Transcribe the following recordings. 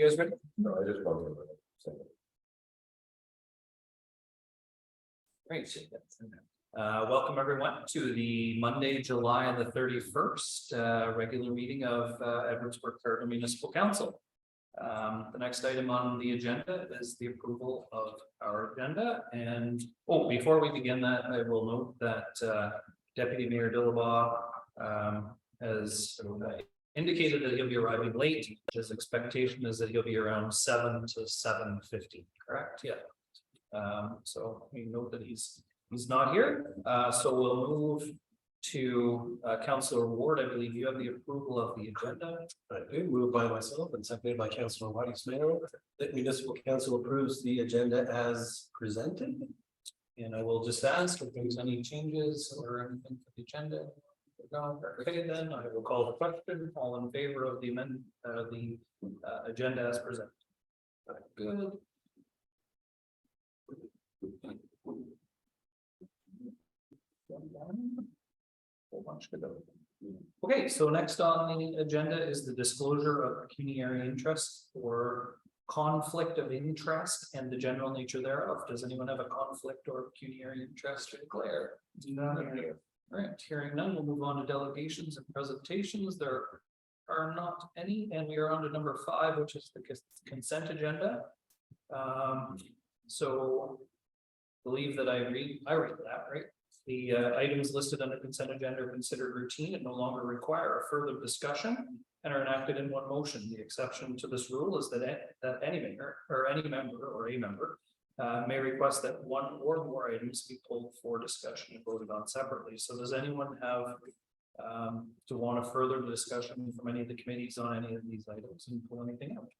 You guys ready? No, I just wanted to say. Great. Welcome everyone to the Monday, July the 31st, regular meeting of Edwardsburg Cardinal Municipal Council. The next item on the agenda is the approval of our agenda. And before we begin that, I will note that Deputy Mayor Dillabaugh has indicated that he'll be arriving late. His expectation is that he'll be around 7 to 7:50, correct? Yeah. So we note that he's not here. So we'll move to Councillor Ward. I believe you have the approval of the agenda. I do move by myself and seconded by Councillor Whitey Smale that municipal council approves the agenda as presented. And I will just ask if there's any changes or anything for the agenda. No, okay, then I will call the question. All in favor of the amendment, the agenda as presented. Good. Whole bunch to go. Okay, so next on the agenda is the disclosure of pecuniary interest or conflict of interest and the general nature thereof. Does anyone have a conflict or pecuniary interest to declare? None. All right, hearing none, we'll move on to delegations and presentations. There are not any, and we are on to number 5, which is the consent agenda. So believe that I read that, right? The items listed on the consent agenda are considered routine and no longer require a further discussion and are enacted in one motion. The exception to this rule is that any member may request that one or more items be pulled for discussion and voted on separately. So does anyone have to want a further discussion from any of the committees on any of these items and pull anything out?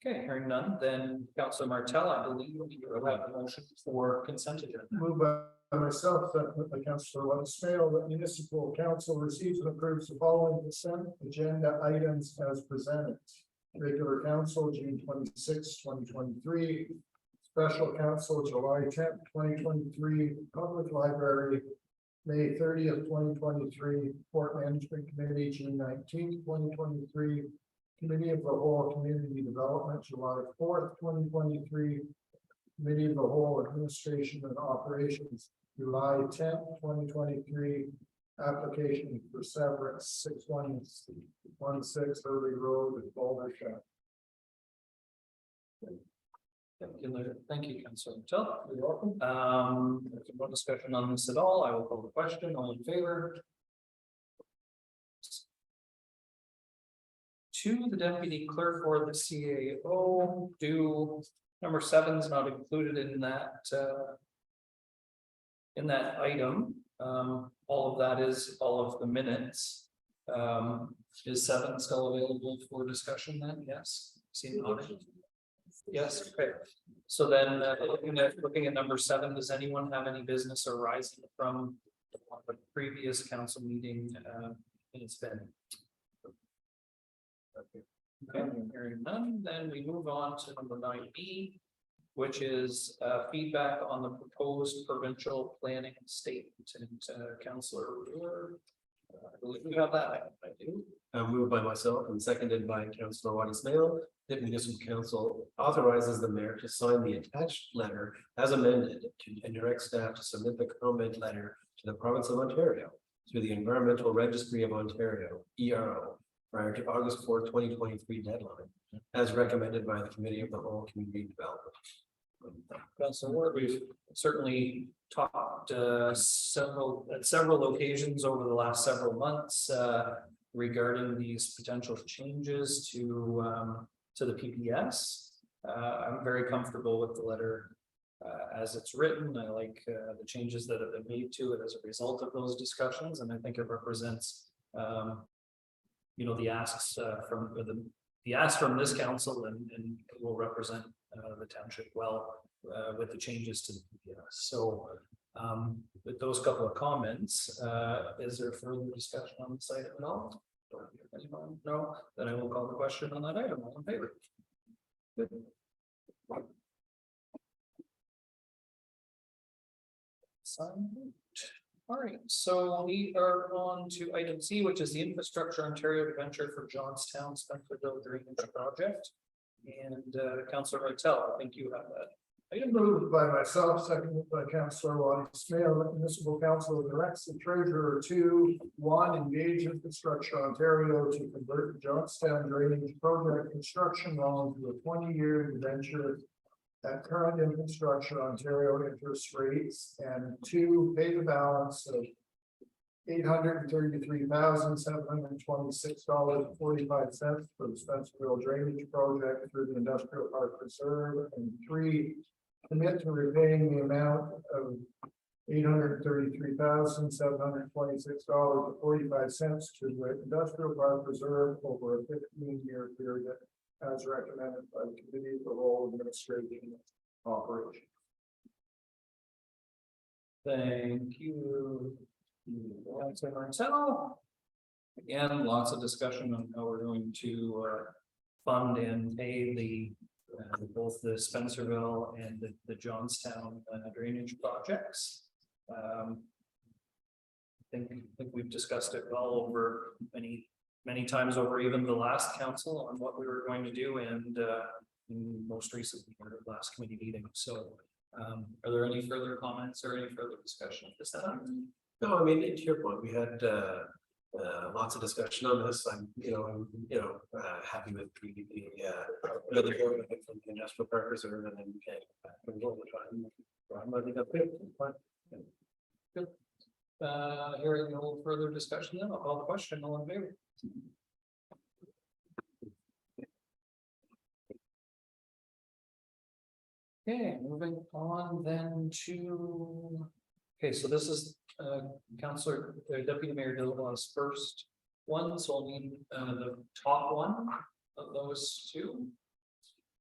Okay, hearing none, then Councillor Martel, I believe you have a motion for consent agenda. Moved by myself, seconded by Councillor Whitey Smale, that municipal council receives and approves the following consent agenda items as presented. Regular council, June 26, 2023. Special council, July 10th, 2023. Public library, May 30th, 2023. Port Management Committee, June 19th, 2023. Committee of the Whole Community Development, July 4th, 2023. Committee of the Whole Administration and Operations, July 10th, 2023. Application for severance 6116 Early Road, Bouldershire. Thank you, Councillor Martel. You're welcome. There's no discussion on this at all. I will call the question. All in favor? To the deputy clerk or the CAO, number 7 is not included in that item. All of that is all of the minutes. Is 7 still available for discussion then? Yes. Yes. Okay. So then looking at number 7, does anyone have any business arising from the previous council meeting? It's been. Okay, hearing none, then we move on to number 9B, which is feedback on the proposed provincial planning statement. And Councillor, I believe we have that. I do. Moved by myself and seconded by Councillor Whitey Smale that municipal council authorizes the mayor to sign the attached letter as amended and direct staff to submit the comment letter to the province of Ontario through the Environmental Registry of Ontario, ERO, prior to August 4th, 2023 deadline, as recommended by the Committee of the Whole Community Development. So we've certainly talked at several occasions over the last several months regarding these potential changes to the PPS. I'm very comfortable with the letter as it's written. I like the changes that have been made to it as a result of those discussions, and I think it represents the asks from this council and will represent the township well with the changes to the PPS. So with those couple of comments, is there further discussion on this item at all? Anyone? No? Then I will call the question on that item. All in favor? Good. All right, so we are on to item C, which is the Infrastructure Ontario Venture for Johnstown Spencerville Drainage Project. And Councillor Vitale, I think you have that. Item moved by myself, seconded by Councillor Waddy Smale, that municipal council directs the treasurer to, one, engage Infrastructure Ontario to convert the Johnstown Drainage Project construction loan to a 20-year indenture at current Infrastructure Ontario interest rates, and two, pay the balance of $833,726.45 for the Spencerville Drainage Project through the Industrial Park Reserve, and three, commit to repaying the amount of $833,726.45 to the Industrial Park Reserve over a 15-year period, as recommended by the Committee of the Whole Administration Operation. Thank you. Councillor Marcelo. Again, lots of discussion on how we're going to fund and pay the both the Spencerville and the Johnstown drainage projects. I think we've discussed it well over many times over even the last council on what we were going to do, and most recently our last committee meeting. So are there any further comments or any further discussion at this time? No, I mean, to your point, we had lots of discussion on this. I'm happy with the board from the Industrial Park Reserve, and then I think that's good. Hearing no further discussion, then I'll call the question. All in favor? Okay, moving on then to, okay, so this is Councillor Deputy Mayor Dillon's first one, so I'll need the top one of those two.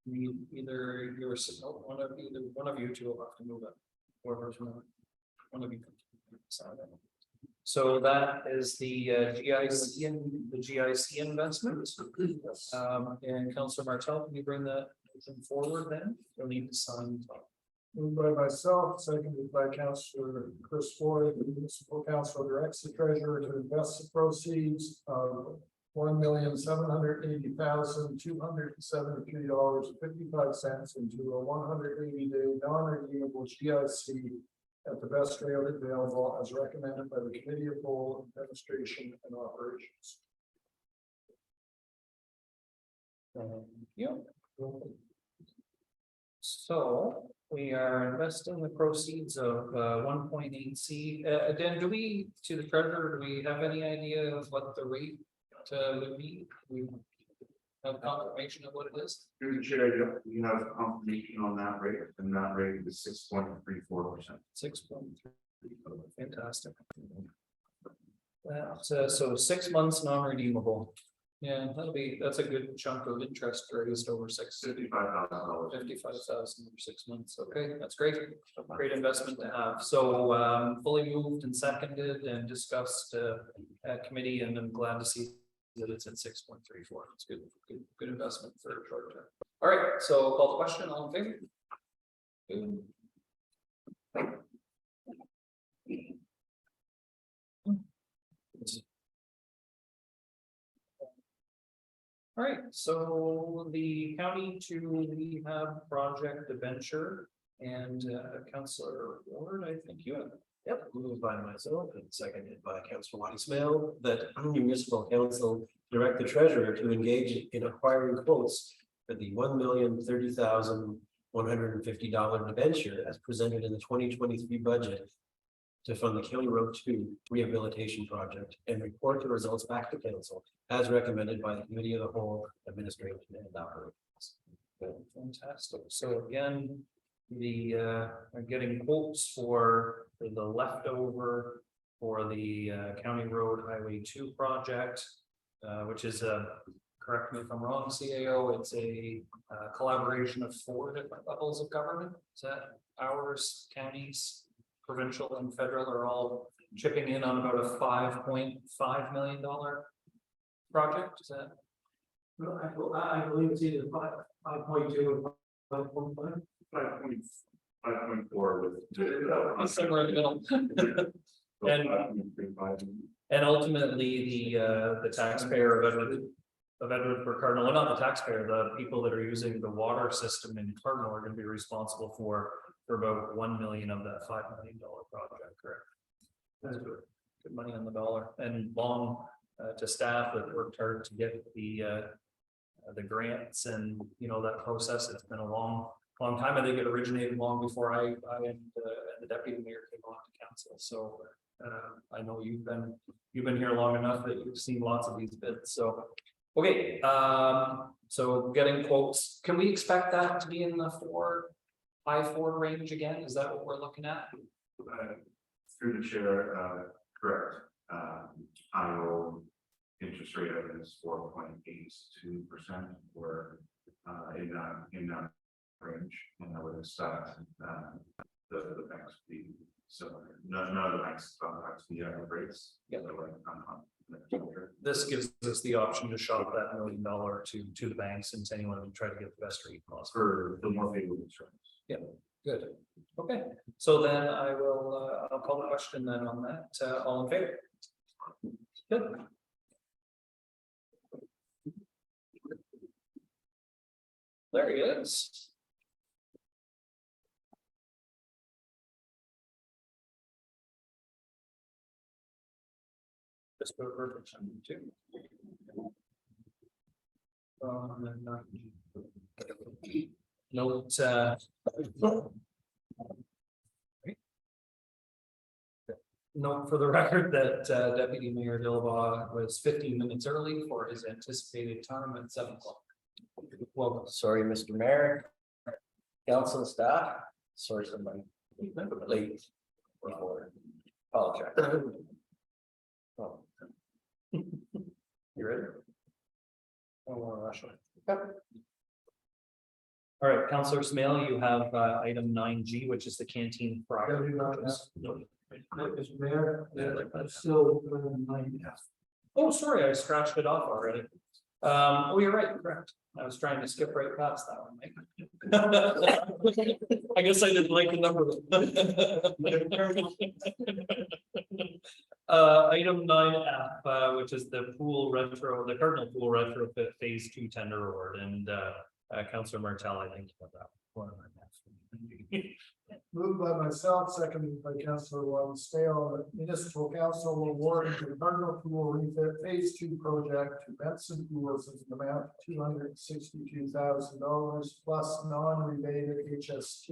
Either one of you two will have to move it. Whoever's one of you. So that is the GIC investment. And Councillor Martel, can you bring that forward then? You'll need to sign. Moved by myself, seconded by Councillor Chris Floyd. The municipal council directs the treasurer to invest the proceeds of $1,780,273.55 into a 180-day non-redeemable GIC at the best rate available, as recommended by the Committee of Whole Administration and Operations. Yeah. So we are investing the proceeds of 1.8 C. Dan, do we, to the treasurer, do we have any idea of what the rate would be? We have confirmation of what it is? Through the chair, you have confirmation on that rate, and that rate is 6.34%. 6.3. Fantastic. So 6 months non-redeemable. Yeah, that's a good chunk of interest raised over $55,000 over 6 months. Okay, that's great. Great investment to have. So fully moved and seconded and discussed at committee, and I'm glad to see that it's at 6.34. It's good investment for a short term. All right, so call the question. All in favor? Good. All right, so the county to rehab project debenture, and Councillor Ward, I think you have. Yep, moved by myself and seconded by Councillor Waddy Smale, that municipal council direct the treasurer to engage in acquiring quotes for the $1,030,150 debenture as presented in the 2023 budget to fund the County Road 2 rehabilitation project, and report the results back to council as recommended by the Committee of the Whole Administration and Operations. Fantastic. So again, I'm getting quotes for the leftover for the County Road Highway 2 project, which is correct me if I'm wrong, CAO, it's a collaboration of 4 different levels of government. Is that ours, counties, provincial and federal are all chipping in on about a $5.5 million project? Is that? Well, I believe it's either 5.2 or 5.5. 5.4 with Somewhere in the middle. And ultimately, the taxpayer of Edward Cardinal, well, not the taxpayer, the people that are using the water system in Cardinal are gonna be responsible for about 1 million of that $5 million project, correct? That's good. Good money on the dollar, and long to staff that worked hard to get the grants and, you know, that process. It's been a long time. I think it originated long before I and the deputy mayor came on to council. So I know you've been here long enough that you've seen lots of these bids. So okay, so getting quotes. Can we expect that to be in the high four range again? Is that what we're looking at? Through the chair, correct. Annual interest rate is 4.82%. We're in that range, and I would expect the banks to be similar. None of the banks have the average rates. Yeah. So, This gives us the option to shop that $1 million to the banks and to anyone who try to get the best rate possible. for the more favorable terms. Yeah, good. Okay, so then I will, I'll call the question then on that. All in favor? Good. There he is. Just put a perfect number too. Note, note for the record that Deputy Mayor Dillabaugh was 15 minutes early for his anticipated time at 7 o'clock. Welcome. Sorry, Mr. Mayor, council and staff, sorry for my late before. Apologize. Oh. You ready? I don't want to rush it. All right, Councillor Smail, you have item 9G, which is the canteen property. Mr. Mayor, I'm still in mind. Oh, sorry, I scratched it off already. Oh, you're right, correct. I was trying to skip right past that one, Mike. I guess I didn't like the number. Item 9F, which is the Cardinal Pool retrofit phase 2 tender award, and Councillor Martel, I think about that one. Moved by myself, seconded by Councillor Wallace-Stale, that municipal council will award the Cardinal Pool refit phase 2 project to Benson Pools in the amount of $262,000 plus non-rebated HST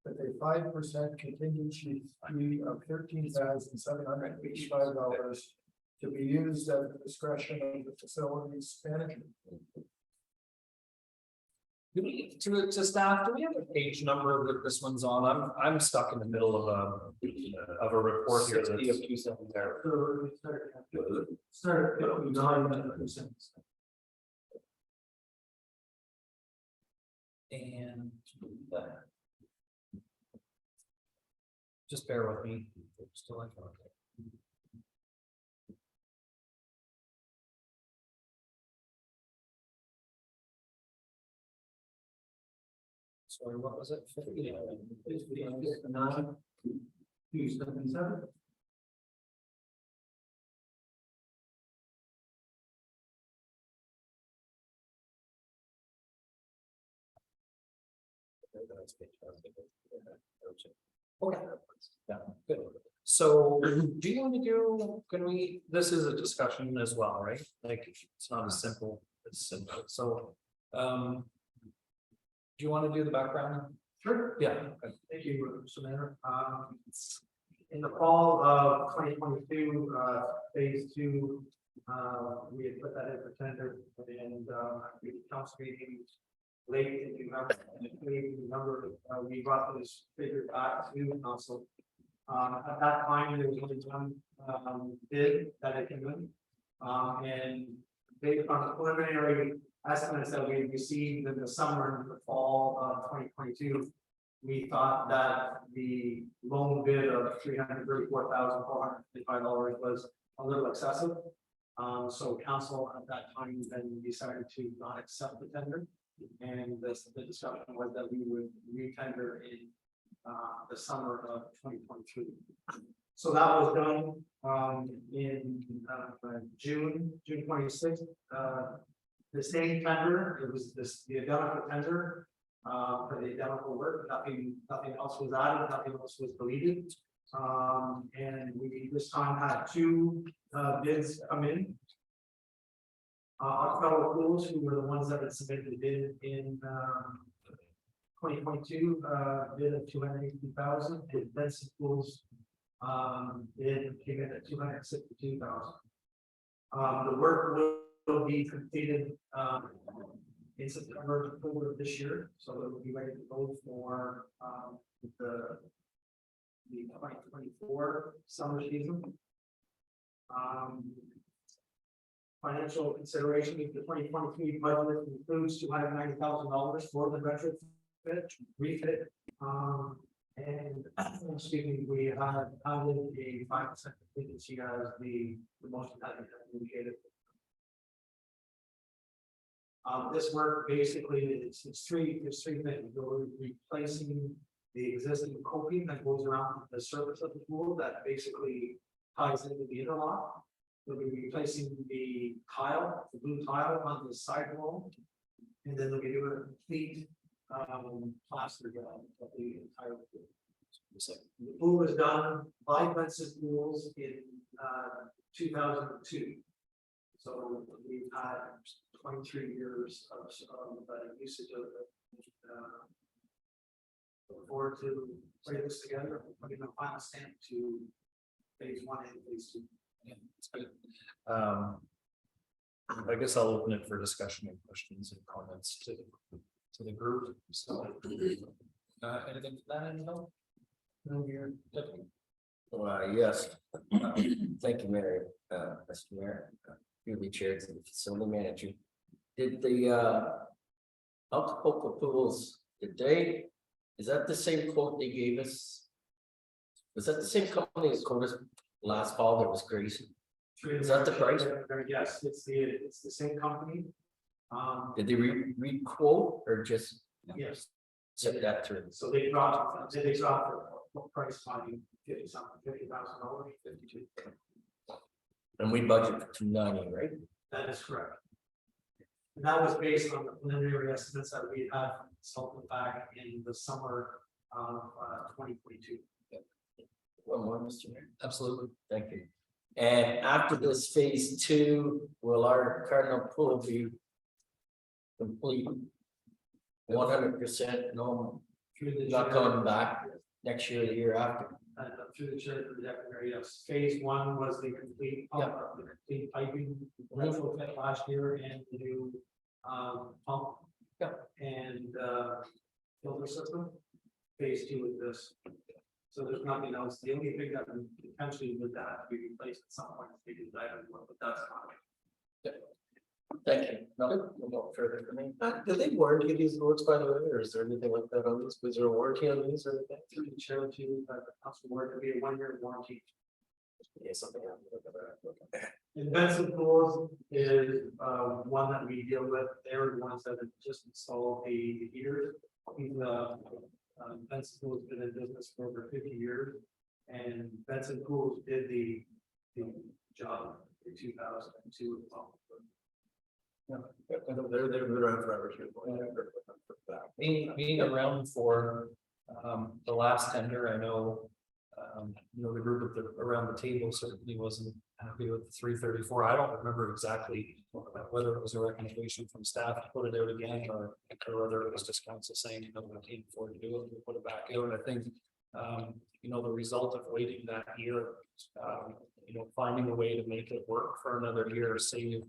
with a 5% contingency fee of $13,785 to be used at the discretion of the facilities manager. Do we, to staff, do we have a page number that this one's on? I'm stuck in the middle of a report here. 60 of 270. Start at 59%. And just bear with me. Still like sorry, what was it? 50? Okay. Yeah, good. So do you want to do, this is a discussion as well, right? Like, it's not as simple as simple. So, do you want to do the background? Sure. Yeah. Okay. Thank you, Mr. Mayor. In the fall of 2022, phase 2, we had put that in for tender, and the council meeting late in November, we brought this figure back to council. At that time, there was only one bid that it came in, and based on the preliminary estimates that we received in the summer and the fall of 2022, we thought that the loan bid of $334,455 was a little excessive. So council at that time then decided to not accept the tender, and the discussion was that we would re-tender in the summer of 2023. So that was done, in, June 26th. The same tender, it was the identical tender, for the identical work, nothing else was added, nothing else was deleted. And we this time had two, bids come in. Our fellow pools, who were the ones that had submitted the bid in, 2022, bid of 280,000, and Benson Pools, bid came in at 262,000. The work will be completed, in September, October of this year, so it will be ready to go for, the 2024 summer season. Financial consideration of the 2023 budget includes $290,000 for the retrofit, refit. And excuse me, we had added a 5% contingency as the motion that we had indicated. This work basically it's three things. We're replacing the existing coping that goes around the surface of the pool that basically ties into the interlock. We'll be replacing the tile, the blue tile on the side wall, and then they'll be doing a complete plaster job of the entire pool. The pool was done by Benson Pools in 2002. So we've had 23 years of usage of it. Look forward to putting this together, putting a final stamp to phase 1 and phase 2. Yeah, it's good. I guess I'll open it for discussion and questions and comments to the group. So, anything to that end? No, you're definitely. Yes, thank you, Mayor, Mr. Mayor, you're the chair to the facility manager. Did the Alcoa Pools, is that the same quote they gave us? Was that the same company as quoted us last fall that was Grayson? Is that the price? Yes, it's the same company. Did they re-quote or just Yes, set that through? so they dropped the price on $50,000, $52. And we budget for 290, right? That is correct. And that was based on the preliminary estimates that we had from the consultant back in the summer of 2022. One more, Mr. Mayor. Absolutely. Thank you. And after this phase 2, will our Cardinal Pool be complete? 100%, no, Through the not chair- coming back next year or the year after. through the chair for the deputy, yes. Phase 1 was the complete, the complete piping, retrofit last year and the new pump. And filter system. Phase 2 is this. So there's nothing else. The only thing that would potentially would that be replaced at some point, maybe I don't know, but that's not. Thank you. No further for me. Do they warranty these boats, by the way, or is there anything like that on this? Was there a warranty on these or anything? Through the chair to the council board to be a 1-year warranty. Yeah, something. And Benson Pools is one that we deal with. They're the ones that have just installed the heaters. Benson Pools has been in business for over 50 years, and Benson Pools did the job in 2002 as well. They've been around forever too. Being around for the last tender, I know. The group around the table certainly wasn't happy with the 334. I don't remember exactly whether it was a recommendation from staff to put it out again or whether it was just council saying, we can't afford to do it, we'll put it back out. I think, the result of waiting that year, finding a way to make it work for another year, save.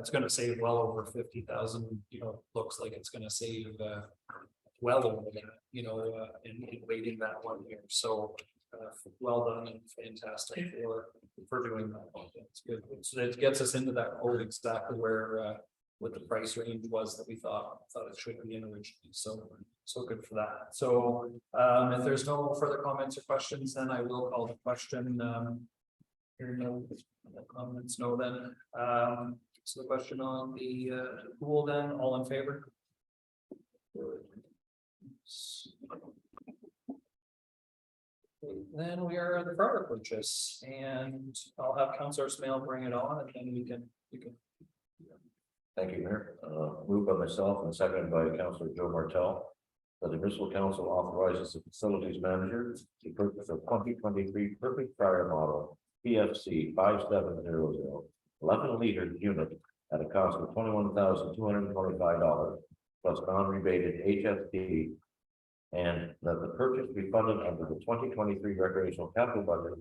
It's going to save well over 50,000. Looks like it's going to save well over that. In waiting that 1 year. So well done and fantastic for doing that. It's good. So it gets us into that code exactly where what the price range was that we thought it should be in originally. So good for that. So if there's no further comments or questions, then I will call the question. Hearing no comments, no then. So the question on the pool then, all in favor? Then we are at the fire purchase, and I'll have Councilor Smale bring it on, and then you can. Thank you, Mayor. Moved by myself and seconded by Councilor Joe Martell. That the municipal council authorizes the facilities manager to purchase a 2023 perfect fire model PFC 5700 11-liter unit at a cost of $21,225 plus non-rebated HST. And that the purchase be funded under the 2023 recreational capital budget.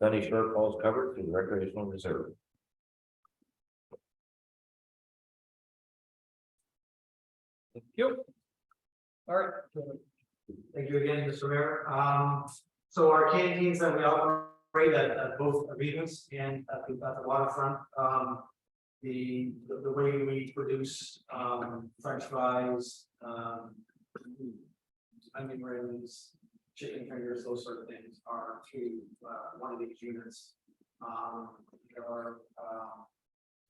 Any shortfalls covered through the recreational reserve. Thank you. All right. Thank you again, Mr. Mayor. So our canteens that we operate at both arenas and at the waterfront, the way we produce, French fries, onion rings, chicken fingers, those sort of things are through, one of these units. There are,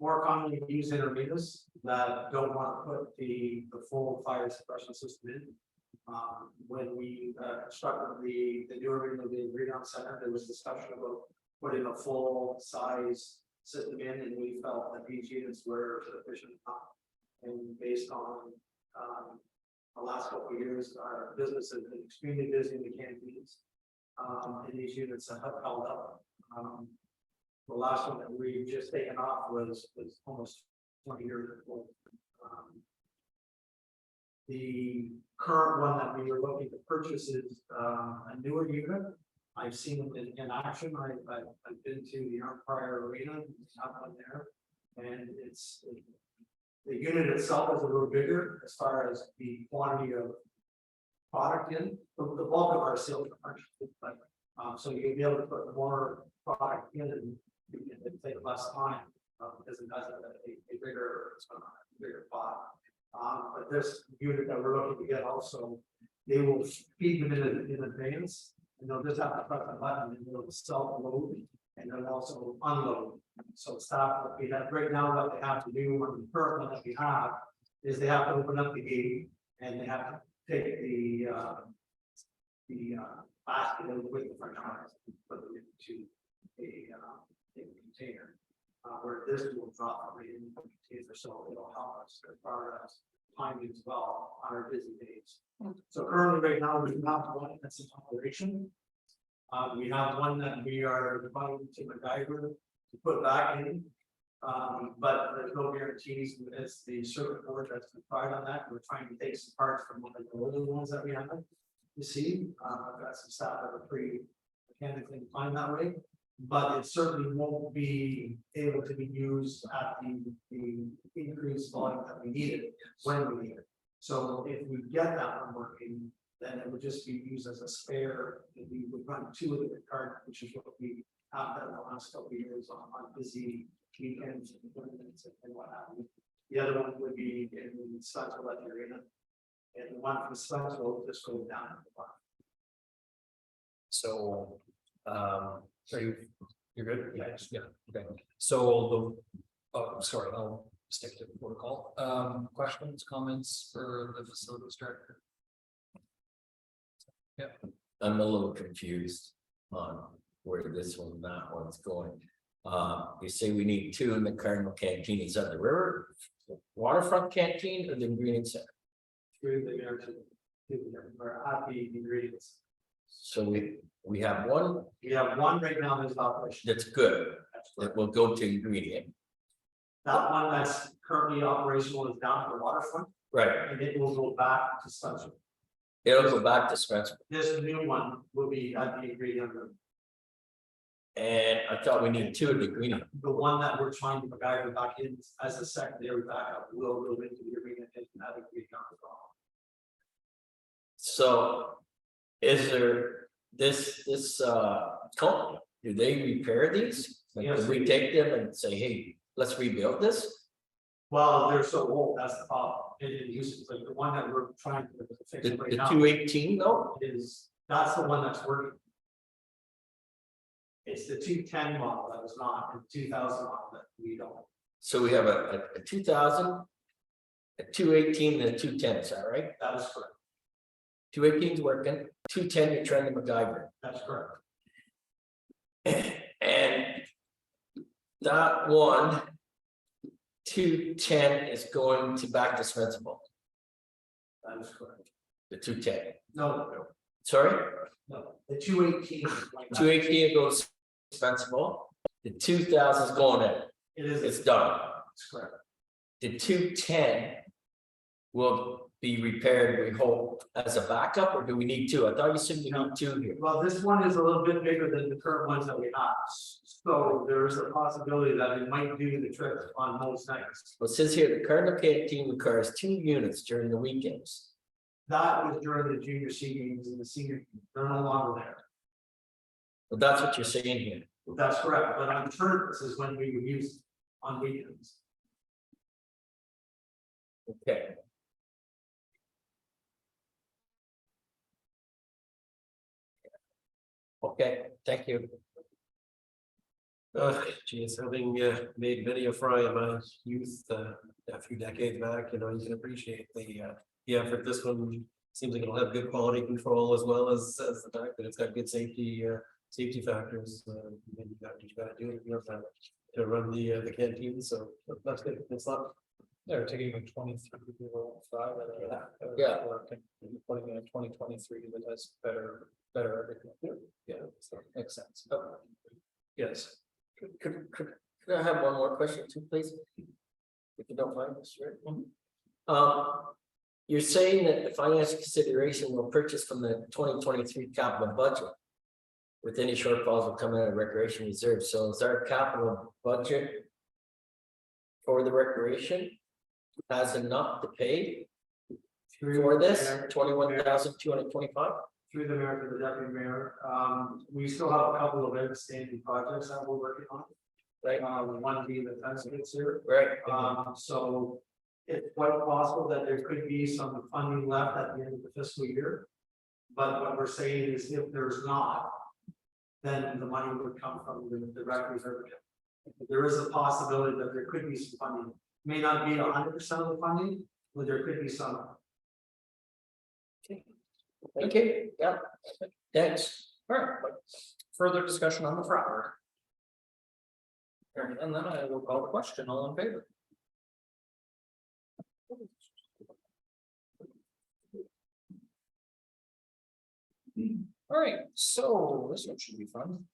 more commonly used in arenas that don't want to put the full fire suppression system in. When we constructed the new arena, the Greenhouse Center, there was discussion about putting a full size system in, and we felt that these units were sufficient enough. And based on the last couple of years, our business has been extremely busy in the canteens, and these units have held up. The last one that we've just taken off was almost 20 years ago. The current one that we were looking to purchase is a newer unit. I've seen it in action. I've been to the Empire Arena, have one there, and the unit itself is a little bigger as far as the quantity of product in. The bulk of our sales are actually, but so you'll be able to put more product in and it take less time because it has a bigger pot. But this unit that we're looking to get also, they will feed them in advance, and they'll just have to press a button and it'll self-load and then also unload. So staff that we have right now, what they have to do on the current one that we have is they have to open up the gate and they have to take the basket with the French fries and put it into a container. Where this will drop right in the container, so it'll help us as far as timing as well on our busy days. So currently, right now, we have one that's in operation. We have one that we are trying to MacGyver to put back in. But there's no guarantees. It's the circuit board that's required on that. We're trying to take some parts from one of the older ones that we have. You see, I've got some staff that are pretty mechanically inclined that way. But it certainly won't be able to be used at the increased volume that we needed when we need it. So if we get that one working, then it would just be used as a spare. And we would run two of the card, which is what we have done the last couple of years on busy weekends and tournaments and what have you. The other one would be in Central Arena, and the one from Central will just go down at the bottom. So, you're good? Yeah, okay. So sorry, I'll stick to the protocol. Questions, comments for the facilities director? Yeah. I'm a little confused on where this one, and that one's going. You say we need two in the Cardinal Canteen. Is that the river waterfront canteen or the ingredients center? Through the American, we're at the ingredients. So we have one We have one right now that's operational. that's good, that will go to ingredient. That one that's currently operational is down at the waterfront, Right, and it will go back to Spencer. it'll go back to Spencer. This new one will be at the ingredient room. And I thought we need two of the ingredient. The one that we're trying to MacGyver back in as a secondary backup will go into the arena and that ingredient as well. So is there this company, do they repair these? Like, Yes. do we take them and say, hey, let's rebuild this? Well, they're so old, that's the problem. It uses like the one that we're trying to fix The right now 218 though? that's the one that's working. It's the 210 model that was not, and 2000 model that we don't. So we have a 2000, a 218 and a 210, is that right? That is correct. 218's working, 210, you're trying to MacGyver. That's correct. And that one, 210 is going to back to Spencerville, That is correct. the 210. No, Sorry, no, the 218. 218 goes to Spencerville, the 2000 is going in, It is, it's done. that's correct. The 210 will be repaired, we hope, as a backup, or do we need two? I thought you said we need two here. Well, this one is a little bit bigger than the current ones that we have. So there is a possibility that it might do the trick on most nights. Well, it says here, the Cardinal canteen requires 2 units during the weekends. That was during the junior C games and the senior, they're no longer there. Well, that's what you're saying here. That's correct, but on tournaments is when we would use it on weekends. Okay. Okay, thank you. Geez, having made many a fry in my youth, a few decades back, you know, you can appreciate the effort. This one seems like it'll have good quality control as well as the fact that it's got good safety factors. You gotta do it, you know, to run the canteen, so that's good. It's not. They're taking a 23 5. Yeah. Putting in a 2023 that has better everything. Yeah. So makes sense. Oh, Yes. Could I have one more question too, please? If you don't mind, Mr. Rick. You're saying that the financial consideration will purchase from the 2023 capital budget. With any shortfalls will come out of recreation reserve. So is our capital budget for the recreation has enough to pay for this 21,225? Through the mayor, to the deputy mayor, we still have a couple of outstanding projects that we're working on. Right. One being the fence gets here. Right. So it's quite possible that there could be some funding left at the end of the fiscal year. But what we're saying is if there's not, then the money would come from the rec reserve. There is a possibility that there could be some funding, may not be 100% of the funding, but there could be some. Okay, yeah, thanks. All right. Further discussion on the flower. And then I will call the question. All in favor? All right, so this one should be fun.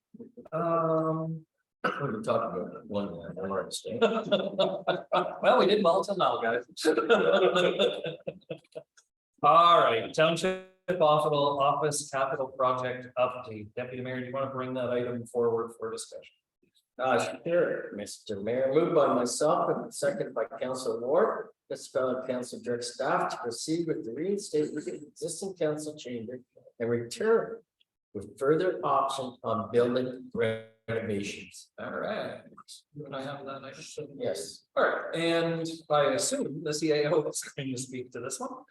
We're talking about one more mistake. Well, we did well till now, guys. All right, Township Office Capital Project Update. Deputy Mayor, do you want to bring that item forward for discussion? Sure, Mr. Mayor, moved by myself and seconded by Council Ward. This fellow council directs staff to proceed with the reinstatement of the existing council chamber and return with further option on building renovations. All right. Can I have that item? Yes. All right, and I assume the CAO is going to speak to this one.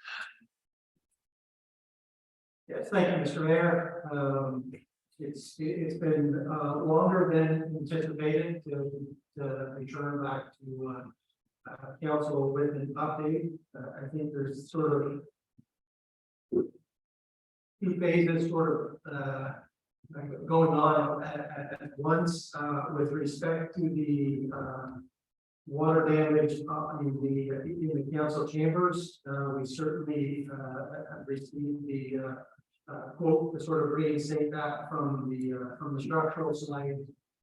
Yes, thank you, Mr. Mayor. It's been longer than anticipated to return back to council with an update. I think there's sort of two phases sort of going on at once with respect to the water damage in the council chambers. We certainly received the quote to sort of reinstate that from the structural side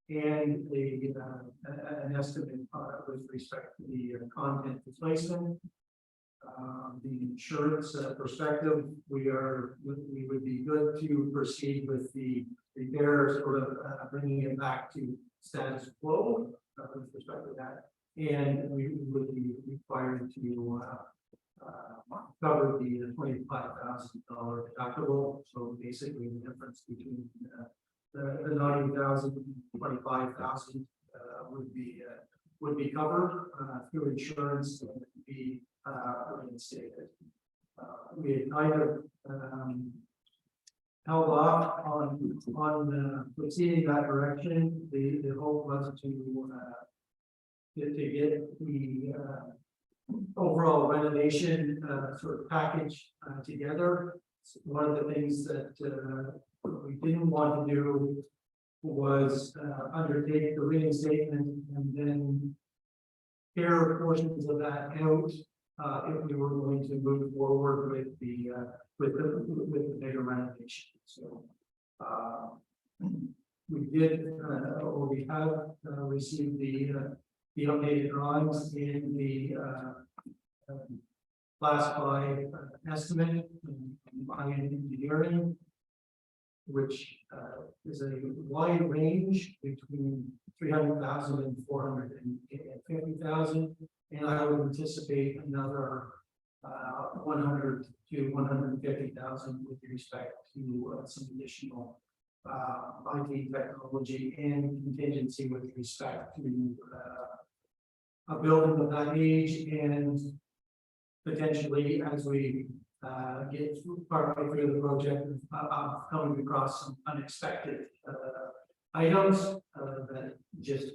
and an estimate with respect to the content replacement. The insurance perspective, we would be good to proceed with the repair, sort of bringing it back to status quo with respect to that. And we would be required to cover the $25,000 deductible. So basically the difference between the 90,000 and 25,000 would be covered through insurance and be reinstated. We had kind of held off on proceeding that direction. The hope was to get the overall renovation sort of package together one of the things that we didn't want to do was undertake the reinstatement and then tear portions of that out if we were going to move forward with the bigger renovation. So we did or we have received the updated drawings in the class 5 estimate by engineering, which is a wide range between 300,000 and 450,000, and I would anticipate another 100 to 150,000 with respect to some additional IT technology and contingency with respect to a building of that age, and potentially as we get partway through the project, coming across some unexpected items that just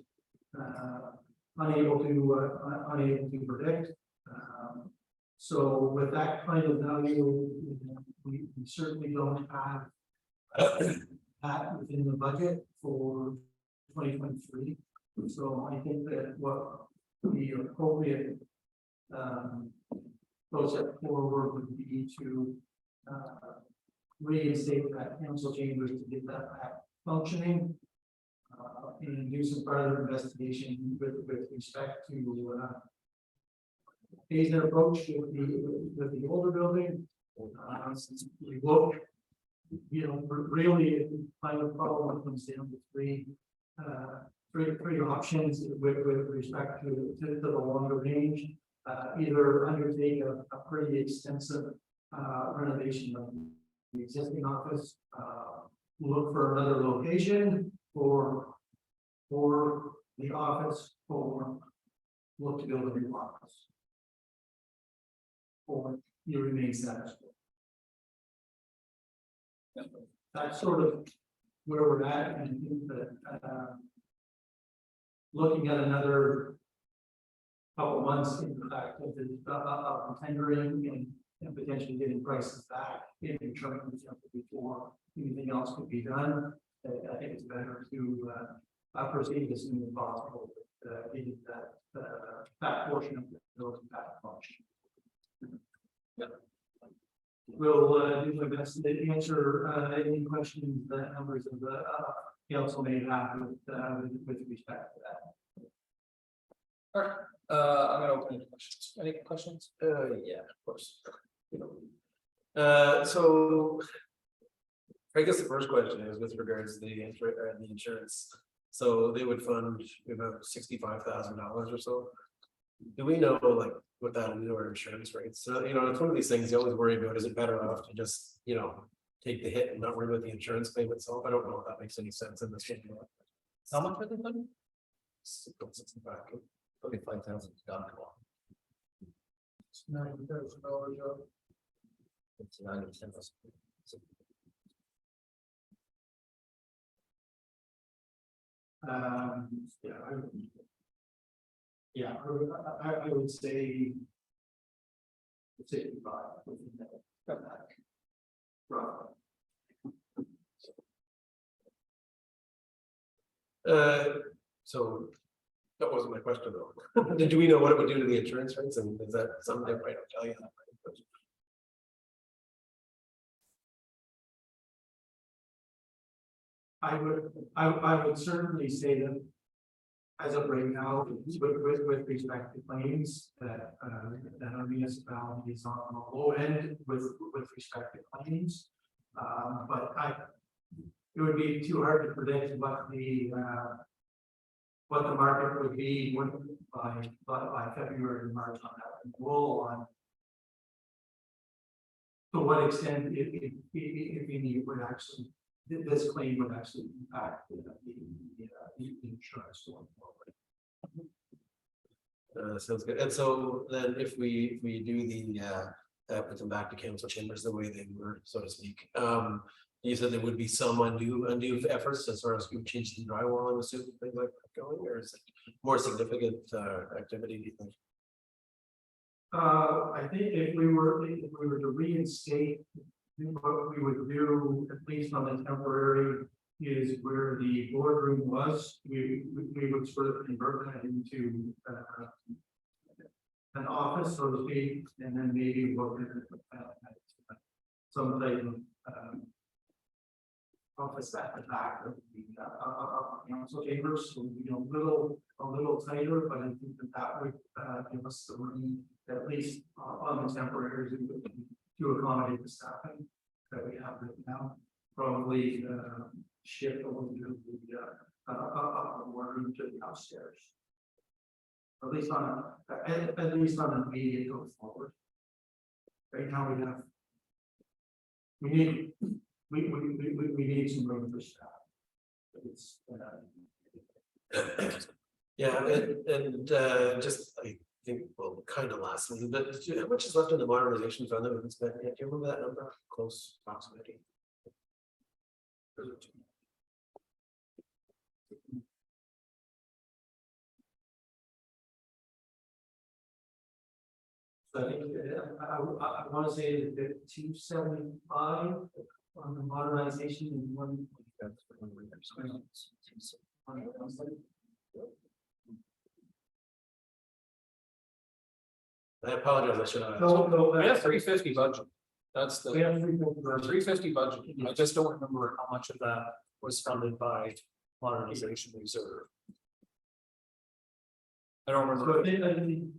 unable to predict. So with that kind of value, we certainly don't have that within the budget for 2023. So I think that what the appropriate process forward would be to reinstate that council chambers to get that back functioning and do some further investigation with respect to phased approach with the older building. We look, really kind of problem comes down to three options with respect to the longer range. Either undertake a pretty extensive renovation of the existing office, look for another location for the office, or look to build a new office, or you remain status quo. That's sort of where we're at, and I think that looking at another couple months in the fact of the tendering and potentially getting prices back in return before anything else could be done. I think it's better to proceed as soon as possible with getting that portion of the building back function. We'll do my best to answer any questions that members of the council may have with respect to that. All right. I'm gonna open it to questions. Any questions? Yeah, of course. So I guess the first question is with regards to the insurance. So they would fund about $65,000 or so. Do we know like what that will do to our insurance rates? So, it's one of these things you always worry about. Is it better off to just, take the hit and not worry about the insurance payment itself? I don't know if that makes any sense in this. How much are they funding? 65. 45,000 deductible. It's $90,000. It's 90%. I would say 65 within that. Roughly. So that wasn't my question though. Did we know what it would do to the insurance rates, and is that something I don't tell you? I would certainly say that as of right now, with respect to claims, that our municipality is on the low end with respect to claims. But it would be too hard to predict what the market would be by February and March on that roll on. To what extent, if any, would actually, this claim would actually impact the insurance going forward. Sounds good. And so then if we do the put them back to council chambers the way they were, so to speak. You said there would be some undue efforts as far as you change the drywall, I'm assuming, things like that going, or is it more significant activity, do you think? I think if we were to reinstate what we would do, at least on the temporary, is where the boardroom was, we would sort of convert that into an office, so to speak, and then maybe look at some type of office at the back of the council chambers, so, you know, a little tighter, but I think that would give us the room, at least on the temporary, to accommodate the staffing that we have right now. Probably shift a little bit of the workroom to the upstairs. At least on an immediate go forward. Right now we need some room for staff. It's Yeah, and just, I think, well, kind of lastly, but how much is left in the modernization fund that we've been spending? Do you remember that number? Close proximity. I think I want to say that 275 on the modernization and one. I apologize, I should have. No, We have 350 budget. That's we the have 350 budget. I just don't remember how much of that was funded by modernization reserve. I don't remember. So I think.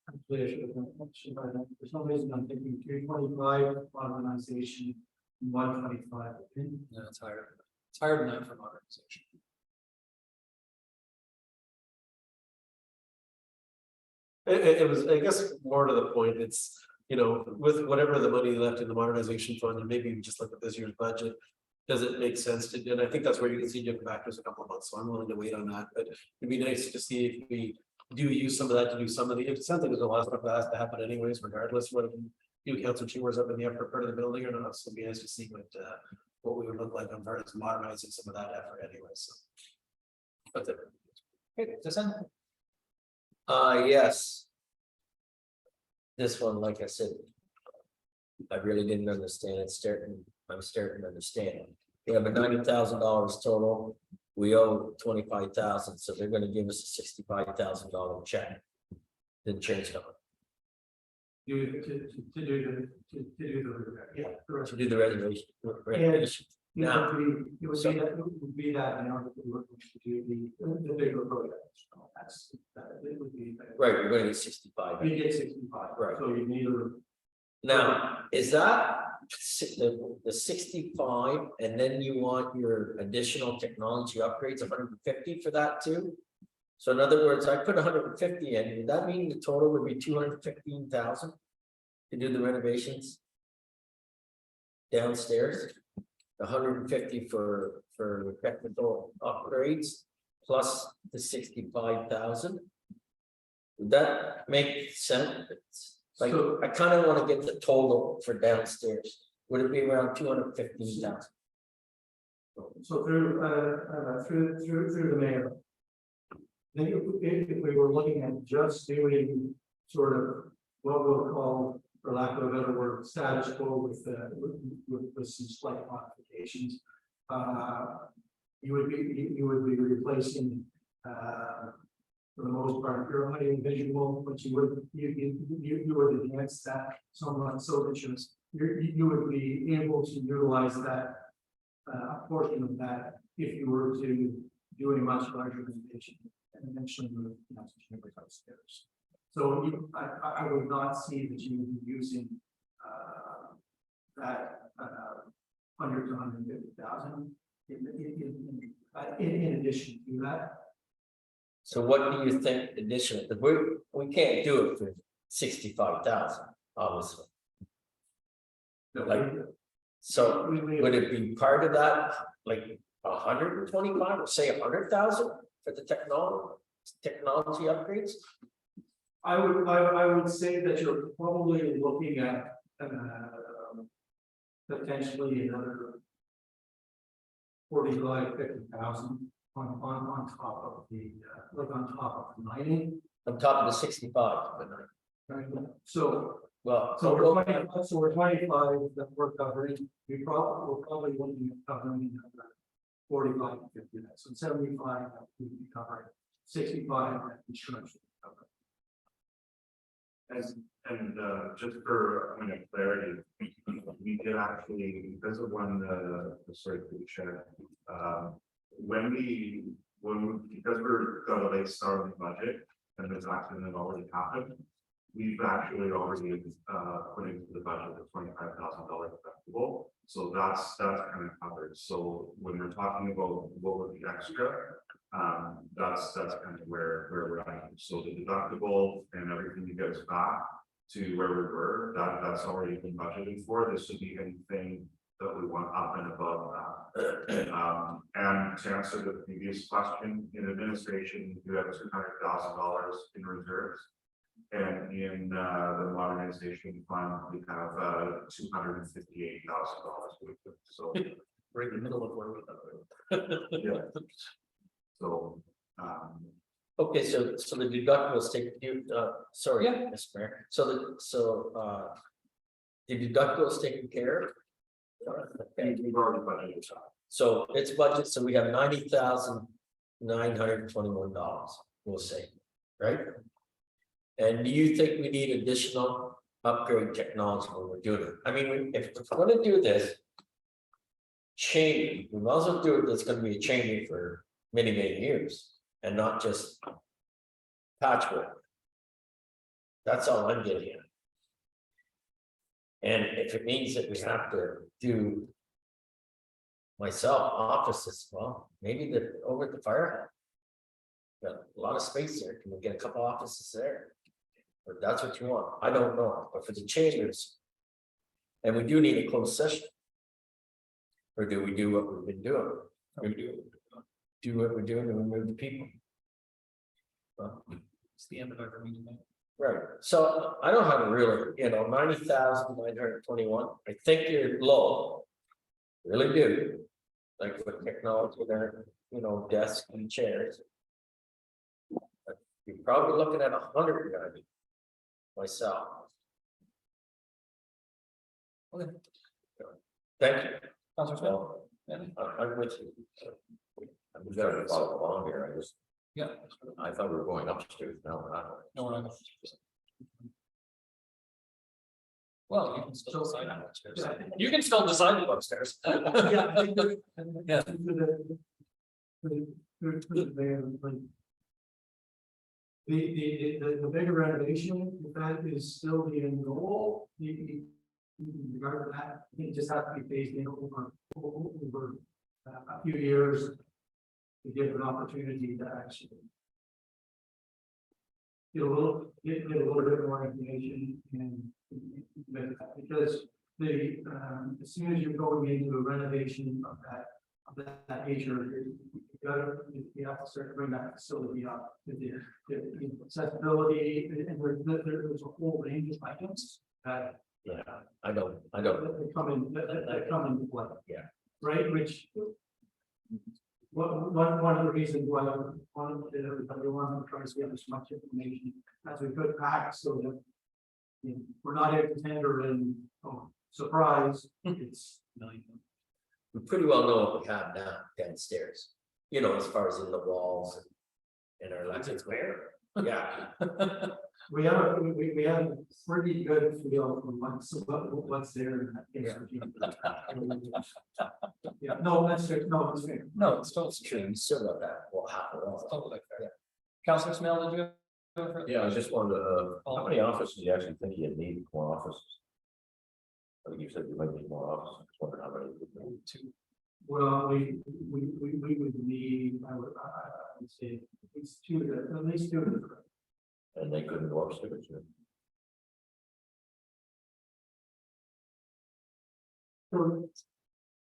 Actually, I should have done, for some reason, I'm thinking 325 modernization, 125. No, it's higher. It's higher than that for modernization. It was, I guess, more to the point, it's, you know, with whatever the money left in the modernization fund, and maybe we just look at this year's budget. Does it make sense to, and I think that's where you can see you come back to us a couple of months, so I'm willing to wait on that, but it'd be nice to see if we do use some of that to do some of the, it sounds like there's a lot of stuff that has to happen anyways, regardless whether you council chambers up in the upper part of the building or not, so it'd be nice to see what we would look like on part of modernizing some of that effort anyway, so. That's it. Okay, does that Yes. This one, like I said. I really didn't understand it, I'm starting to understand. We have a $90,000 total. We owe 25,000, so they're gonna give us a $65,000 check. The insurance company To do the, yeah. to do the renovation. It Now, would be that, you know, if we were to do the bigger project. So that's, it would be. Right, we're gonna get 65. You get 65. Right. So you need a. Now, is that the 65, and then you want your additional technology upgrades, 150 for that too? So in other words, I put 150 in, would that mean the total would be 215,000 to do the renovations? Downstairs, 150 for technical upgrades, plus the 65,000. Would that make sense? Like, So- I kind of want to get the total for downstairs. Would it be around 215,000? So through the mayor. Then if we were looking at just doing sort of what we'll call, for lack of a better word, status quo with some slight modifications. You would be replacing, for the most part, your audio visual, but you would enhance that somewhat so that you would be able to utilize that portion of that if you were to do a much larger renovation and eventually move chambers upstairs. So I would not see that you would be using that 100 to 150,000 in addition to that. So what do you think additional, because we can't do it for 65,000, obviously. Like, so would it be part of that, like 125 or say 100,000 for the technology upgrades? I would say that you're probably looking at potentially another 45,000-50,000 on top of the like on top of the 90. On top of the 65, Right. So Well, So we're 25 that we're covering, we're probably looking at covering 45 to 50, so 75 that we be covering, 65 that insurance. will cover. And just for a minute of clarity, we did actually, because of when the sort of share, because we're got a late start on the budget and this accident already happened, we've actually already put into the budget the $25,000 deductible. So that's kind of covered. So when we're talking about what would be extra, that's kind of where we're at. So the deductible and everything you get us back to where we were, that's already been budgeted for. This would be anything that we want up and above that. And to answer the previous question, in administration, you have $200,000 in reserves. And in the modernization fund, we have $258,000. So Right in the middle of where we. yeah. So okay, so the deductibles take you, sorry, Yeah. Mr. Mayor, the deductibles taken care of? Okay. we've already budgeted. So it's budget, so we have $90,921, we'll say, right? And do you think we need additional upgrade technology when we're doing it? I mean, if we're gonna do this. Chain, we might as well do it, that's gonna be a chaining for many, many years and not just. Patchwork. That's all I'm getting at. And if it means that we have to do. Myself, offices, well, maybe over at the fire. Got a lot of space there, can we get a couple offices there? Or that's what you want, I don't know, but for the chambers. And we do need a closed session. Or do we do what we've been doing? We do what we're doing and remove the people. Well, It's the end of our meeting. right, so I don't have a really, 90,921, I think you're low. Really do. Like with technology there, desks and chairs. But you're probably looking at 190. Myself. Okay. Thank you. Councilor Smith? Well, Yeah. I'm with you. I'm just gonna follow along here, Yeah. I thought we were going upstairs, no, we're not. No, we're not. Well, you can still decide on upstairs. You can still decide upstairs. Yeah. The bigger renovation, if that is still the end goal, you regard to that, it just has to be phased in over a few years. To give an opportunity to actually. Get a little bit more information and. Because as soon as you're going into a renovation of that nature, you have to start to bring that facility up. The accessibility and there's a whole range of items that. Yeah, I don't. That come into play. Yeah. Right, which. One of the reasons why I wanted everybody to try to get as much information as we could back so that. We're not able to tender and, surprise, it's. We pretty well know what we have now downstairs, as far as in the walls and our electric where. Yeah, We have a pretty good feel for what's there. Yeah, no, that's fair. No, it's still it's true, true. you still got that, well, half of It's all. totally fair. Councilor Smell, did you? Yeah, I just wanted to, how many offices do you actually think you need more offices? I think you said you might need more offices, I just wondering how many. you think. Well, we would need, I would say, at least two. And they couldn't go upstairs. yeah.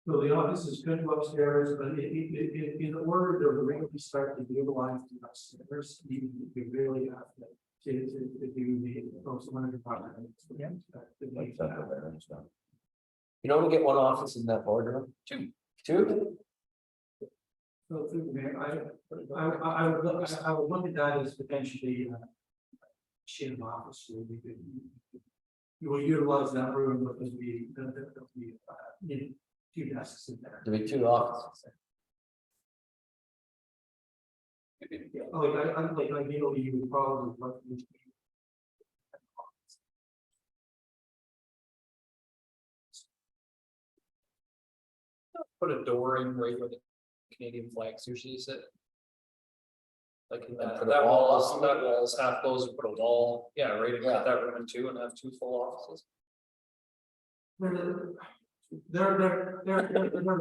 So the offices could go upstairs, but in order to really start to utilize the upstairs, you really have to do the most one department. Like central there and stuff. You only get one office in that boardroom? Two. Two? So through the mayor, I would look at that as potentially shared office where we could you will utilize that room because we need 2 desks in there. There'll be 2 offices. Like ideally, you would probably want to Put a door in right where the Canadian flags usually sit. Like in And that, put a that wall wall's, up. that wall's half closed, put a wall, yeah, right, and Yeah. cut that room in 2 and have 2 full offices. There are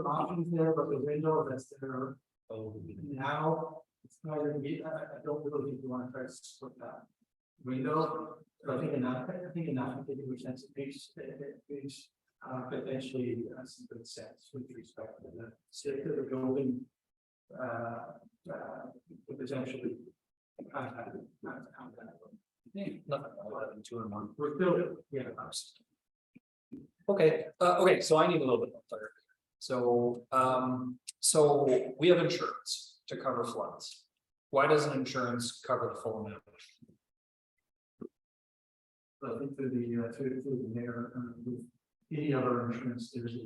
options there, but the window that's there now, it's not gonna be, I don't really think you want to try to split that window. So I think enough, particular sense of peace, potentially some good sense with respect to the state of the building. Potentially. Nothing more than 2 and 1. We're still, yeah. Okay, okay, so I need a little bit more clarity. So, so we have insurance to cover floods. Why doesn't insurance cover the full amount? I think through the mayor, with any other insurance, there's a.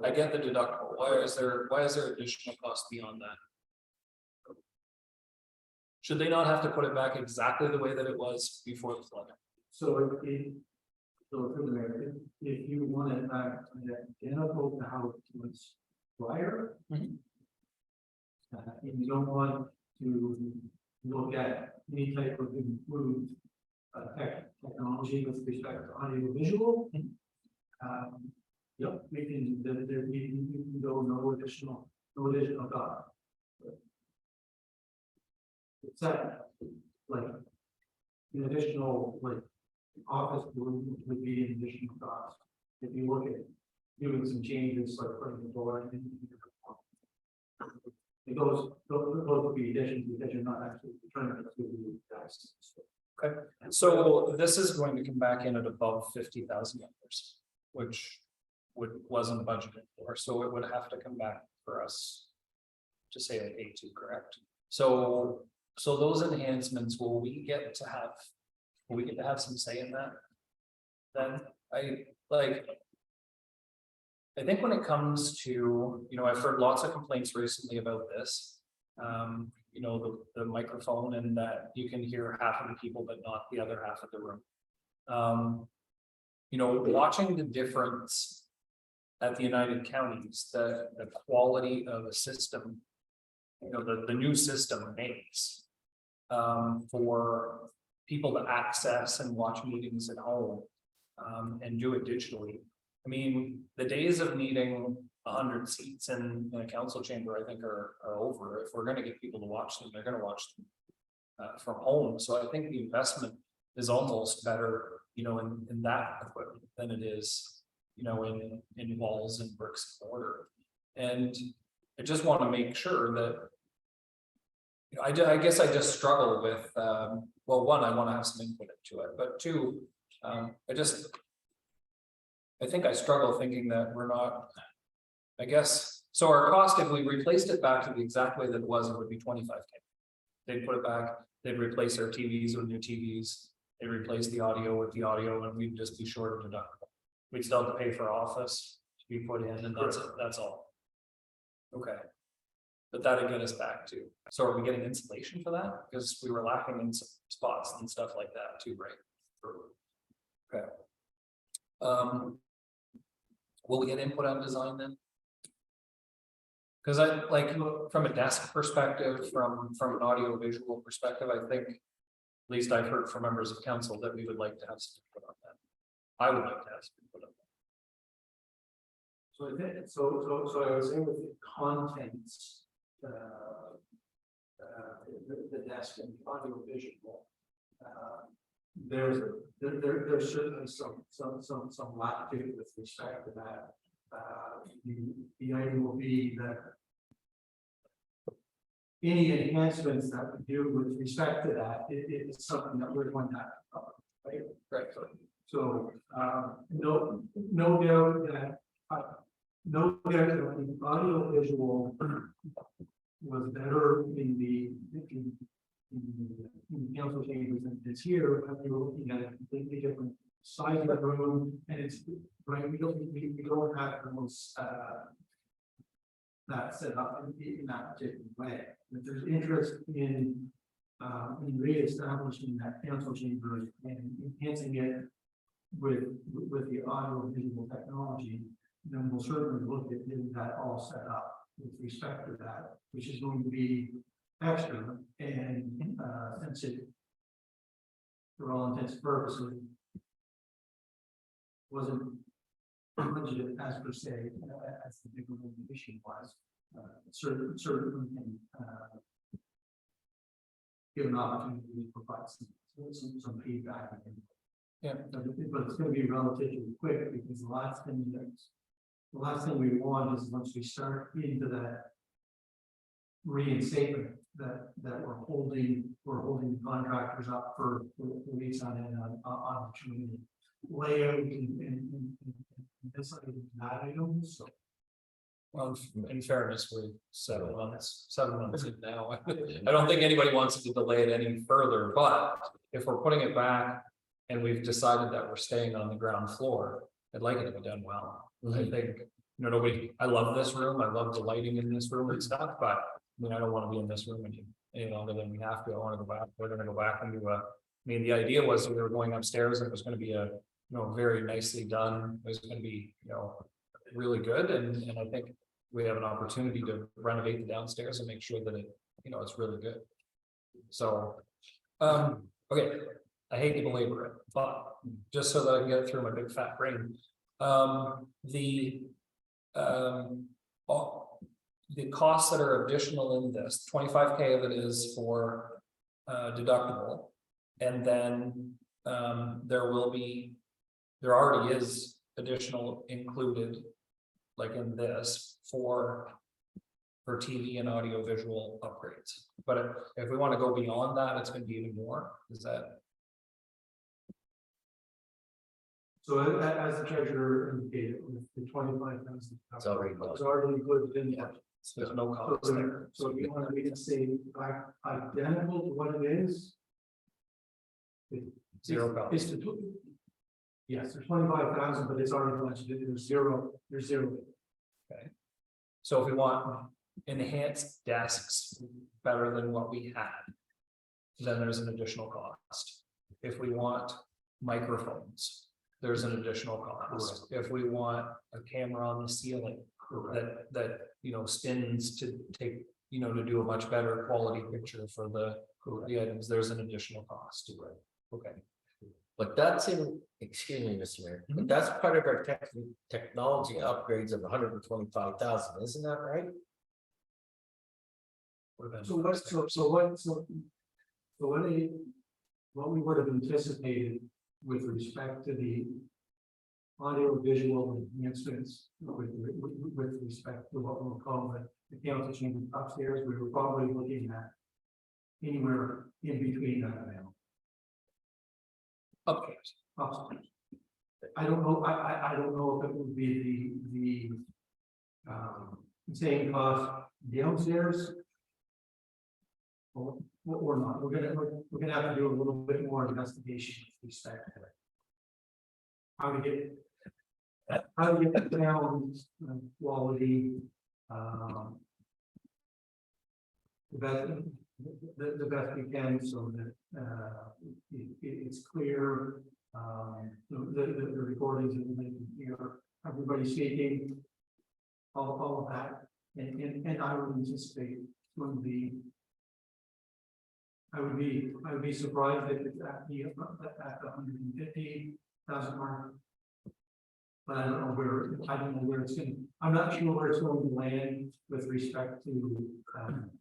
I get the deductible. Why is there additional cost beyond that? Should they not have to put it back exactly the way that it was before the flood? So through the mayor, if you want it back identical to how it was prior. Mhm. And you don't want to look at any type of improved technology with respect to audio visual. Yep, we can, we can go no additional cost. It's that, like, an additional, like, office room would be an additional cost. If you look at doing some changes, like putting the door in. Those would be additions because you're not actually trying to do the guys. Okay, so this is going to come back in at above $50,000, which wasn't budgeted for, so it would have to come back for us to say like A2, correct? So those enhancements, will we get to have some say in that? Then I think when it comes to, I've heard lots of complaints recently about this. The microphone and that you can hear half of the people, but not the other half of the room. Watching the difference at the United Counties, the quality of a system, the new system makes for people to access and watch meetings at home and do it digitally. I mean, the days of needing 100 seats in a council chamber, I think are over. If we're going to get people to watch them, they're going to watch them from home. So I think the investment is almost better, in that equipment than it is, in walls and bricks and mortar. And I just want to make sure that, I guess I just struggle with, well, one, I want to have some input into it, but 2, I think I struggle thinking that we're not, I guess, so our cost, if we replaced it back to the exact way that it would be 25K. They'd put it back, they'd replace our TVs with new TVs, they'd replace the audio with the audio, and we'd just be short of deductible. We'd still have to pay for office to be put in, and that's all. Okay. But that'd get us back to, so are we getting insulation for that? Because we were lacking in some spots and stuff like that too, right? Okay. Will we get input on design then? Because I like from a desk perspective, from an audio visual perspective, I think, at least I've heard from members of council that we would like to have some input on that. I would like to have some input on that. So I think, so I was saying with the contents, the desk and the audio visual, there's certainly some latitude with respect to that. The idea will be that any enhancements that we do with respect to that, it is something that we're going to have to cover, right? Right. So, no doubt that, the audio visual was better in the council chambers than this year, but we were looking at a completely different size of the room, and it's, right, we don't have the most, that set up in that particular way. If there's interest in reestablishing that council chamber and enhancing it with the audio visual technology, then we'll certainly look at getting that all set up with respect to that, which is going to be extra and since it, for all intents and purposes, wasn't budgeted as per se, as the big issue was, certainly can give an opportunity to provide some feedback. Yeah. But it's going to be relatively quick because the last thing we want is once we start into that reinstatement that we're holding contractors up for weeks on end on the community layout and this that item. So Well, in fairness, we're 7 months in now. I don't think anybody wants to delay it any further, but if we're putting it back and we've decided that we're staying on the ground floor, I'd like it to be done well. I think, I love this room. I love the lighting in this room and stuff, but I don't want to be in this room any longer than we have to. I want to go back. We're going to go back and do the idea was we were going upstairs and it was going to be a, very nicely done. It was going to be, really good. And I think we have an opportunity to renovate the downstairs and make sure that it, it's really good. So, okay, I hate to belabor it, but just so that I can get through my big fat brain, the costs that are additional in this, 25K of it is for deductible, and then there already is additional included, like in this, for TV and audio visual upgrades. But if we want to go beyond that, it's going to be even more. Is that? So as the treasurer indicated, the 25,000. It's already It's already included in that. There's no cost there. So if you want to make it say identical to what it is. Zero cost. Yes, there's 25,000, but it's already budgeted. There's zero. Okay. So if we want enhanced desks better than what we had, then there's an additional cost. If we want microphones, there's an additional cost. If we want a camera on the ceiling that spins to take, to do a much better quality picture for the items, there's an additional cost to it. Okay. But that's excuse me, Mr. Mayor, but that's part of our technology upgrades of 125,000, isn't that right? What we would have anticipated with respect to the audio visual enhancements with respect to what we'll call the council chamber upstairs, we were probably looking at anywhere in between that amount. Upstairs. I don't know. I don't know if it would be the same cost downstairs or not. We're gonna have to do a little bit more investigation with respect to it. How to get the sound quality, the best we can, so that it's clear. The recordings and everybody speaking, all of that, and I would anticipate going to be. I would be surprised if it's at the 150,000 mark. But I don't know where it's going. I'm not sure where it's going to land with respect to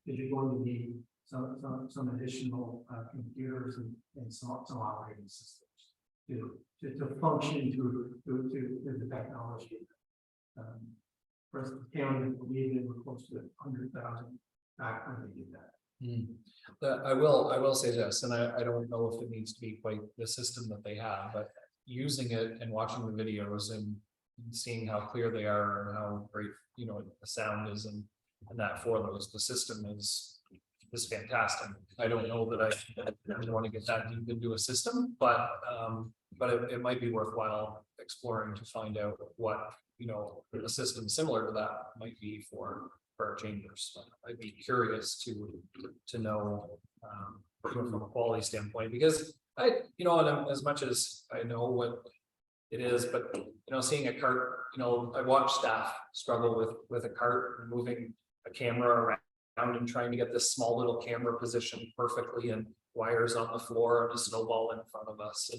is it going to be some additional computers and some operating systems to function to the technology. First, the county believe they were close to 100,000 back when they did that. I will say this, and I don't know if it needs to be quite the system that they have, but using it and watching the videos and seeing how clear they are and how great the sound is and that for those, the system is fantastic. I don't know that I want to get that deep into a system, but but it might be worthwhile exploring to find out what, a system similar to that might be for our chambers. I'd be curious to know, from a quality standpoint, because and as much as I know what it is, but, seeing a cart, I watch staff struggle with a cart and moving a camera around and trying to get this small little camera positioned perfectly and wires on the floor and a snowball in front of us.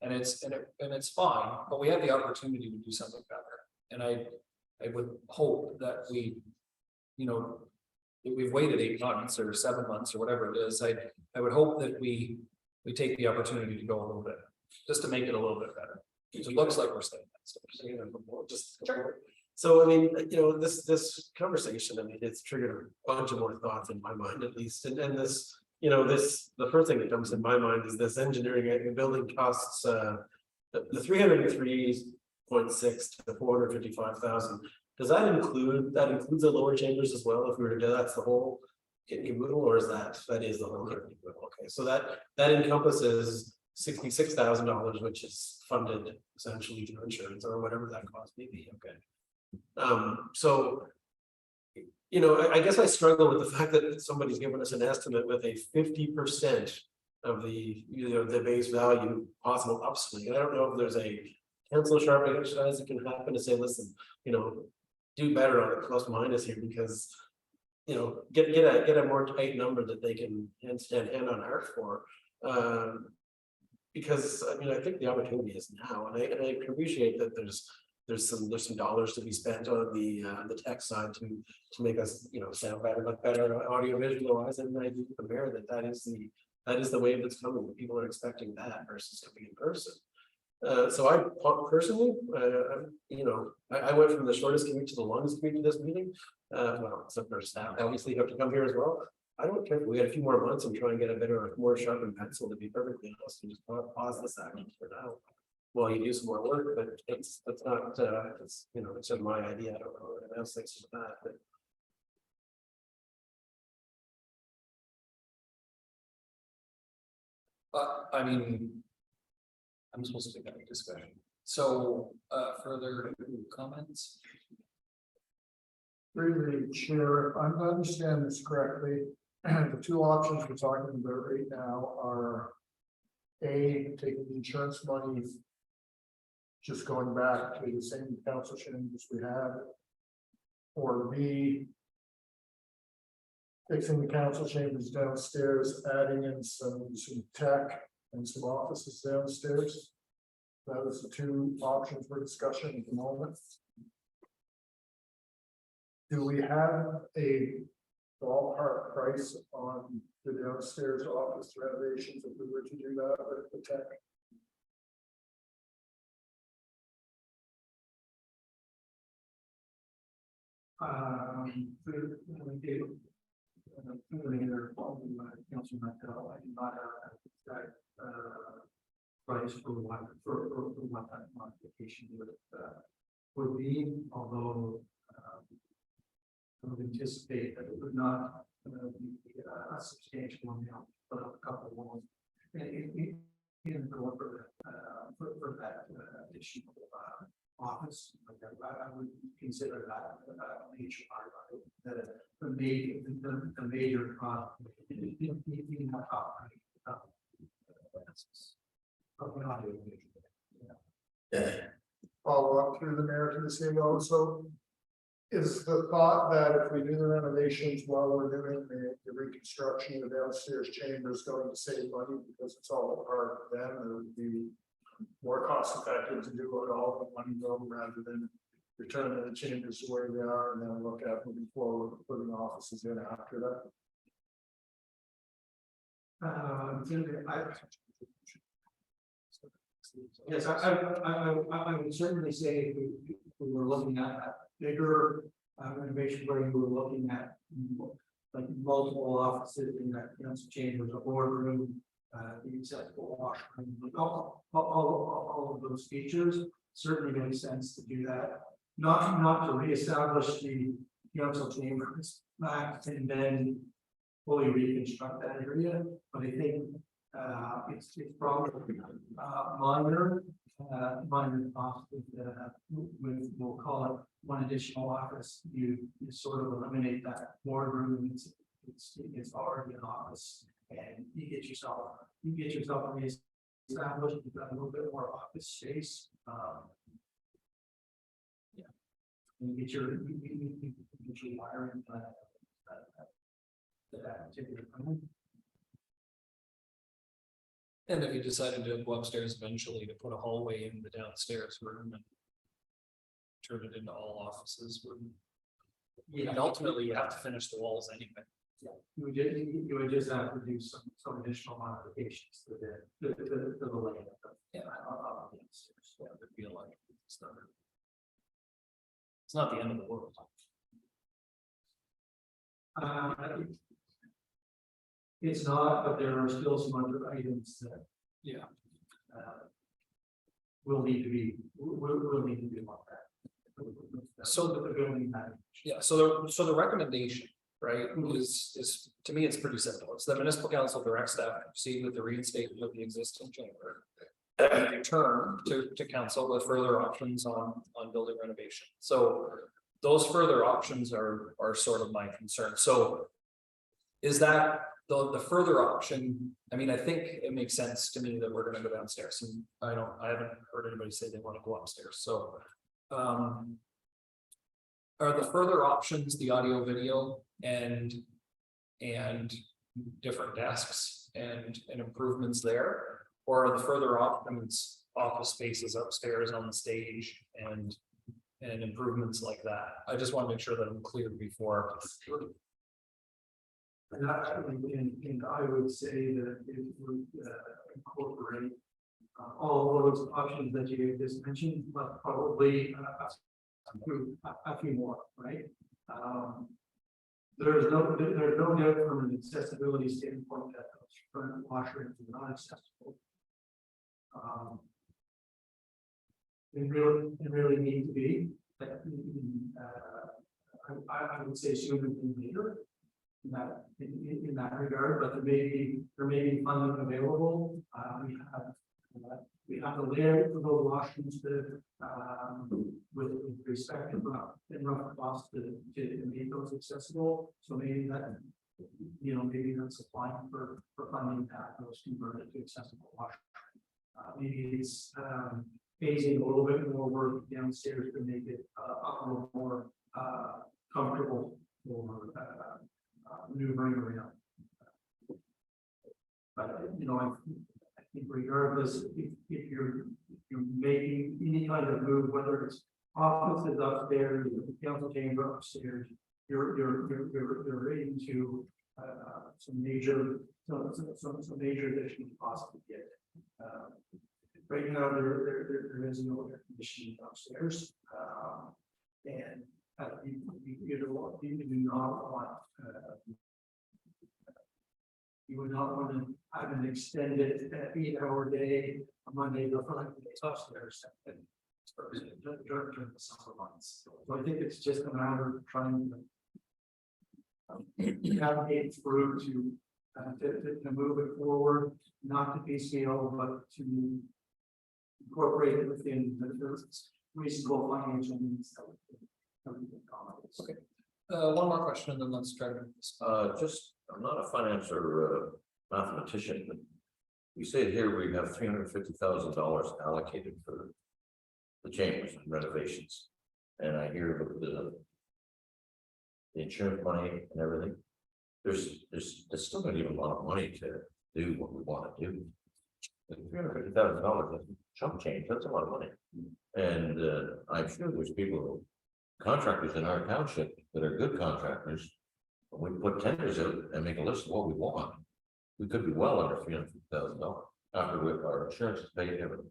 And it's fine, but we have the opportunity to do something better. And I would hope that we've waited 8 months or 7 months or whatever it is. I would hope that we take the opportunity to go a little bit, just to make it a little bit better. It looks like we're staying. So, I mean, this conversation, I mean, it's triggered a bunch of more thoughts in my mind, at least, and this, the first thing that comes in my mind is this engineering and building costs, the 303.6 to the 455,000. Does that includes the lower chambers as well? If we were to do that's the whole kit and caboodle, or is that is the whole kit and caboodle? Okay, so that encompasses $66,000, which is funded essentially through insurance or whatever that cost may be. Okay. So, I guess I struggle with the fact that somebody's given us an estimate with a 50% of the, the base value possible upswing. I don't know if there's a pencil sharpening exercise that can happen to say, listen, do better on the plus minus here, because, get a more tight number that they can hand on heart for. Because I think the opportunity is now, and I appreciate that there's some dollars to be spent on the tech side to make us sound better, look better audio visual wise, and I do compare that is the wave that's coming. People are expecting that versus coming in person. So I personally, I went from the shortest commute to the longest commute to this meeting. Well, some for staff obviously have to come here as well. I don't care if we had a few more months and try and get a better, more sharpened pencil, to be perfectly honest, and just pause this action for now. Well, you do some more work, but that's not, it's just my idea. I don't know what else thinks of that, but. I mean, I'm supposed to make a discussion. So, further comments? Through the chair, if I'm to understand this correctly, the two options we're talking about right now are A, taking the insurance money, just going back to the same council chambers we had, or B, fixing the council chambers downstairs, adding in some tech and some offices downstairs. That is the two options for discussion at the moment. Do we have a ballpark price on the downstairs office renovations if we were to do that with the tech? Price for what that modification would be, although I would anticipate that it would not be a substantial amount, but a couple of ones in for that additional office. I would consider that a major part of it, the major cost in that operating. Follow up through the mayor to the city also. Is the thought that if we do the renovations while we're doing the reconstruction of the downstairs chambers going to save money because it's all part of them, it would be more cost effective to do it all in one go rather than return the chambers to where they are and then look at moving forward with putting offices in after that? Yes, I would certainly say if we were looking at a bigger renovation where you were looking at like multiple offices in that council chambers, a boardroom, the accessible washroom, all of those features certainly makes sense to do that. Not to reestablish the council chambers back and then fully reconstruct that area, but I think It's probably, minor cost with, we'll call it one additional office. You sort of eliminate that boardroom. It's already an office, and you get yourself established. You've got a little bit more office space. Yeah, and you get your wiring. That particular time. And if you decided to go upstairs eventually to put a hallway in the downstairs room and turn it into all offices, and ultimately you have to finish the walls anyway. Yeah, you would just have to do some additional modifications to the layout. Yeah. Yeah, I feel like it's not the end of the world. It's not, but there are still some other items that. Yeah. Will need to be looked at. So the building manager. Yeah, so the recommendation, right, is to me, it's pretty simple. It's the municipal council direct staff to proceed with the reinstatement of the existing chamber. Return to council with further options on building renovation. So those further options are sort of my concern. So is that the further option? I mean, I think it makes sense to me that we're gonna go downstairs, and I haven't heard anybody say they want to go upstairs. So are the further options the audio video and different desks and improvements there, or are the further options office spaces upstairs on the stage and improvements like that? I just want to make sure that I'm clear before. And I would say that it would incorporate all of those options that you just mentioned, but probably a few more, right? There's no doubt from an accessibility standpoint that those front washrooms are not accessible. It really need to be. I would say sooner than later. In that regard, but there may be funding available. We have the layer for those washrooms to with respect to rough cost to make those accessible. So maybe that, maybe that's applying for funding that those converted to accessible washrooms. Maybe it's phasing a little bit more work downstairs to make it a little more comfortable for maneuvering around. But I think regardless, if you're making any kind of move, whether it's offices upstairs, the council chamber upstairs, you're into some major additional costs to get. Right now, there is no air conditioning upstairs, and you would not want to have an extended 8-hour day, a Monday to Friday upstairs during the summer months. So I think it's just a matter of trying to navigate through to move it forward, not to piecemeal, but to incorporate it within the reasonable financial needs. Okay. One more question, and then let's try to. I'm not a finance or mathematician, but we say here we have $350,000 allocated for the chambers and renovations. And I hear about the insurance money and everything. There's still not even a lot of money to do what we want to do. $350,000 is chump change. That's a lot of money. And I'm sure there's people, contractors in our township that are good contractors. When we put tenders out and make a list of what we want, we could be well under $350,000 after our insurance is paid and everything.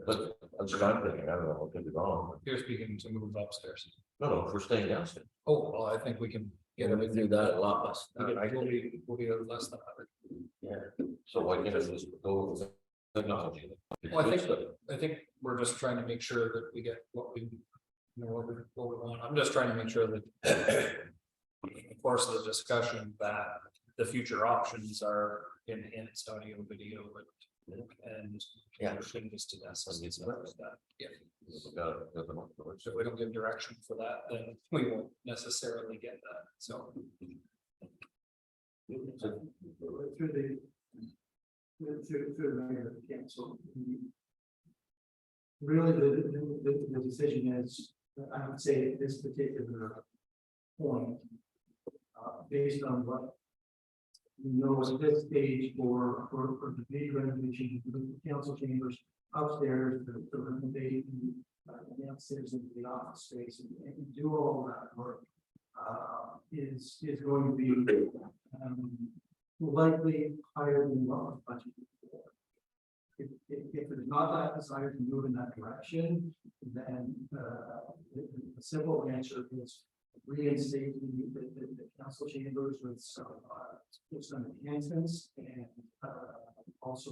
But that's what I'm thinking. I don't know, I could be wrong. You're speaking to move upstairs. No, if we're staying downstairs. Oh, well, I think we can get We everything. do that a lot less. We'll be less than 100. Yeah. So why can't I just go with technology? Well, I think we're just trying to make sure that we get what we, what we want. I'm just trying to make sure that. Of course, the discussion that the future options are, enhanced audio, video, and. Yeah. Changes to that. So it's that. Yeah. So if we don't give direction for that, then we won't necessarily get that, so. Through the mayor of the council. Really, the decision is, I would say at this particular point, based on what we know at this stage for the big renovation, the council chambers upstairs, the renovation, downstairs into the office space and do all that work, is going to be, likely higher than what was budgeted for. If there's not that desire to move in that direction, then the simple answer is reinstate the council chambers with some enhancements and also,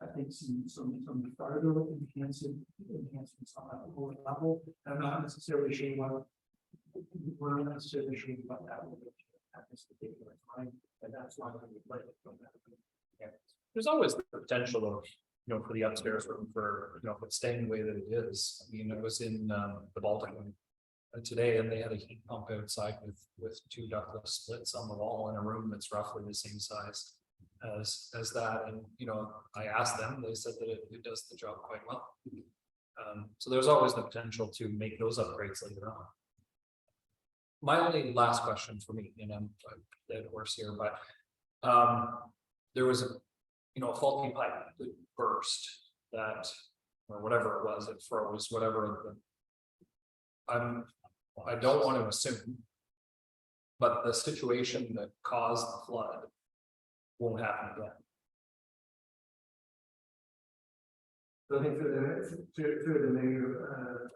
I think some further enhancements on that lower level. I'm not necessarily sure what we're not necessarily sure what that will be at this particular time, and that's why we would like it from that. There's always the potential of, for the upstairs room for, if it's staying the way that it is. I mean, I was in the Baltic today and they had a heat pump outside with two ductless splits on the wall in a room that's roughly the same size as that. And, I asked them, they said that it does the job quite well. So there's always the potential to make those upgrades later on. My only last question for me, and I'm a dead horse here, but there was a faulty pipe that burst that, or whatever it was, it froze, whatever. I don't want to assume, but the situation that caused the flood won't happen again. So I think through the mayor,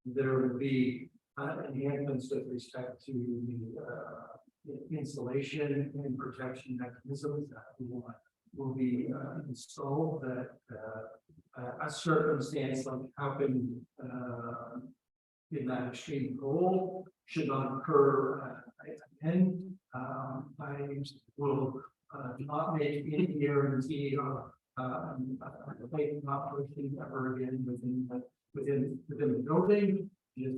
there would be enhancements with respect to the installation and protection mechanisms that will be installed, that a circumstance like happened in that extreme cold should not occur again. I will not make any guarantee of not pushing ever again within the building, just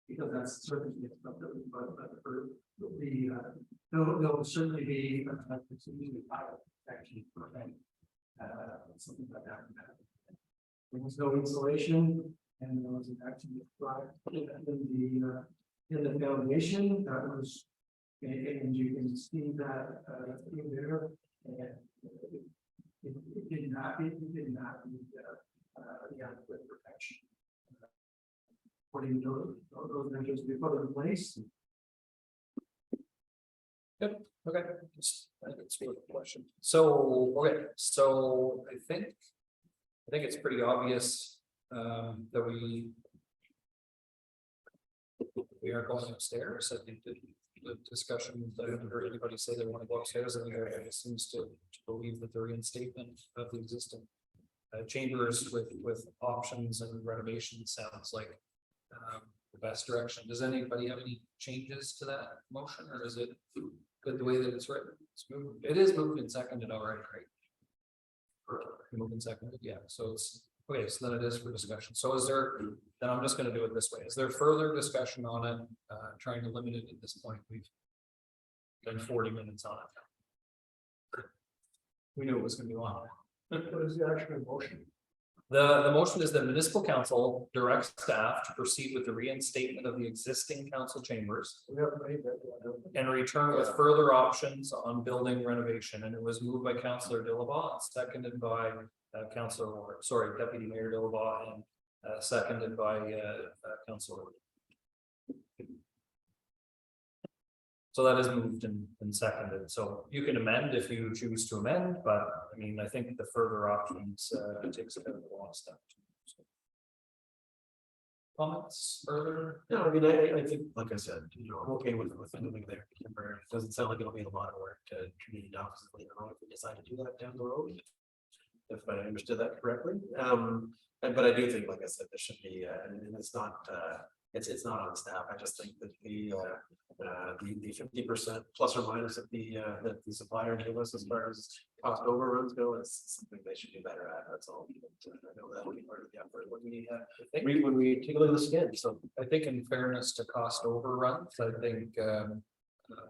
because that's the circumstance. But for there'll certainly be protection something like that. There was no insulation, and there was an actually in the foundation that was, and you can see that in there, and it did not need the adequate protection. Putting those measures to be put in place. Yep, okay. I think it's a good question. So, okay, so I think it's pretty obvious that we are going upstairs. I think the discussion, I haven't heard anybody say they want to go upstairs. I think everybody seems to believe that the reinstatement of the existing chambers with options and renovation sounds like the best direction. Does anybody have any changes to that motion, or is it good the way that it's written? It's moved. It is moved and seconded already, right? Moved and seconded, yeah. So it's okay. So then it is for discussion. So is there? Then I'm just going to do it this way. Is there further discussion on it? Trying to limit it at this point. We've done 40 minutes on it. We knew it was going to be long. What is the actual motion? The motion is that municipal council directs staff to proceed with the reinstatement of the existing council chambers We haven't made that yet. and return with further options on building renovation. And it was moved by Councillor Dillabaugh, seconded by Deputy Mayor Dillabaugh, and seconded by Councillor. So that is moved and seconded. So you can amend if you choose to amend, but I mean, I think the further options takes a bit of a long step. So. Comments further? No, I mean, I think, like I said, I'm okay with moving there. It doesn't sound like it'll be a lot of work to community offices later on if we decide to do that down the road. If I understood that correctly. But I do think, like I said, there should be, and it's not, it's not on staff. I just think that The 50% plus or minus that the supplier gave us as far as cost overruns go is something they should do better at, that's all. But, I know that will be part of the effort when we take a look at the skin, so. I think in fairness to cost overruns, I think,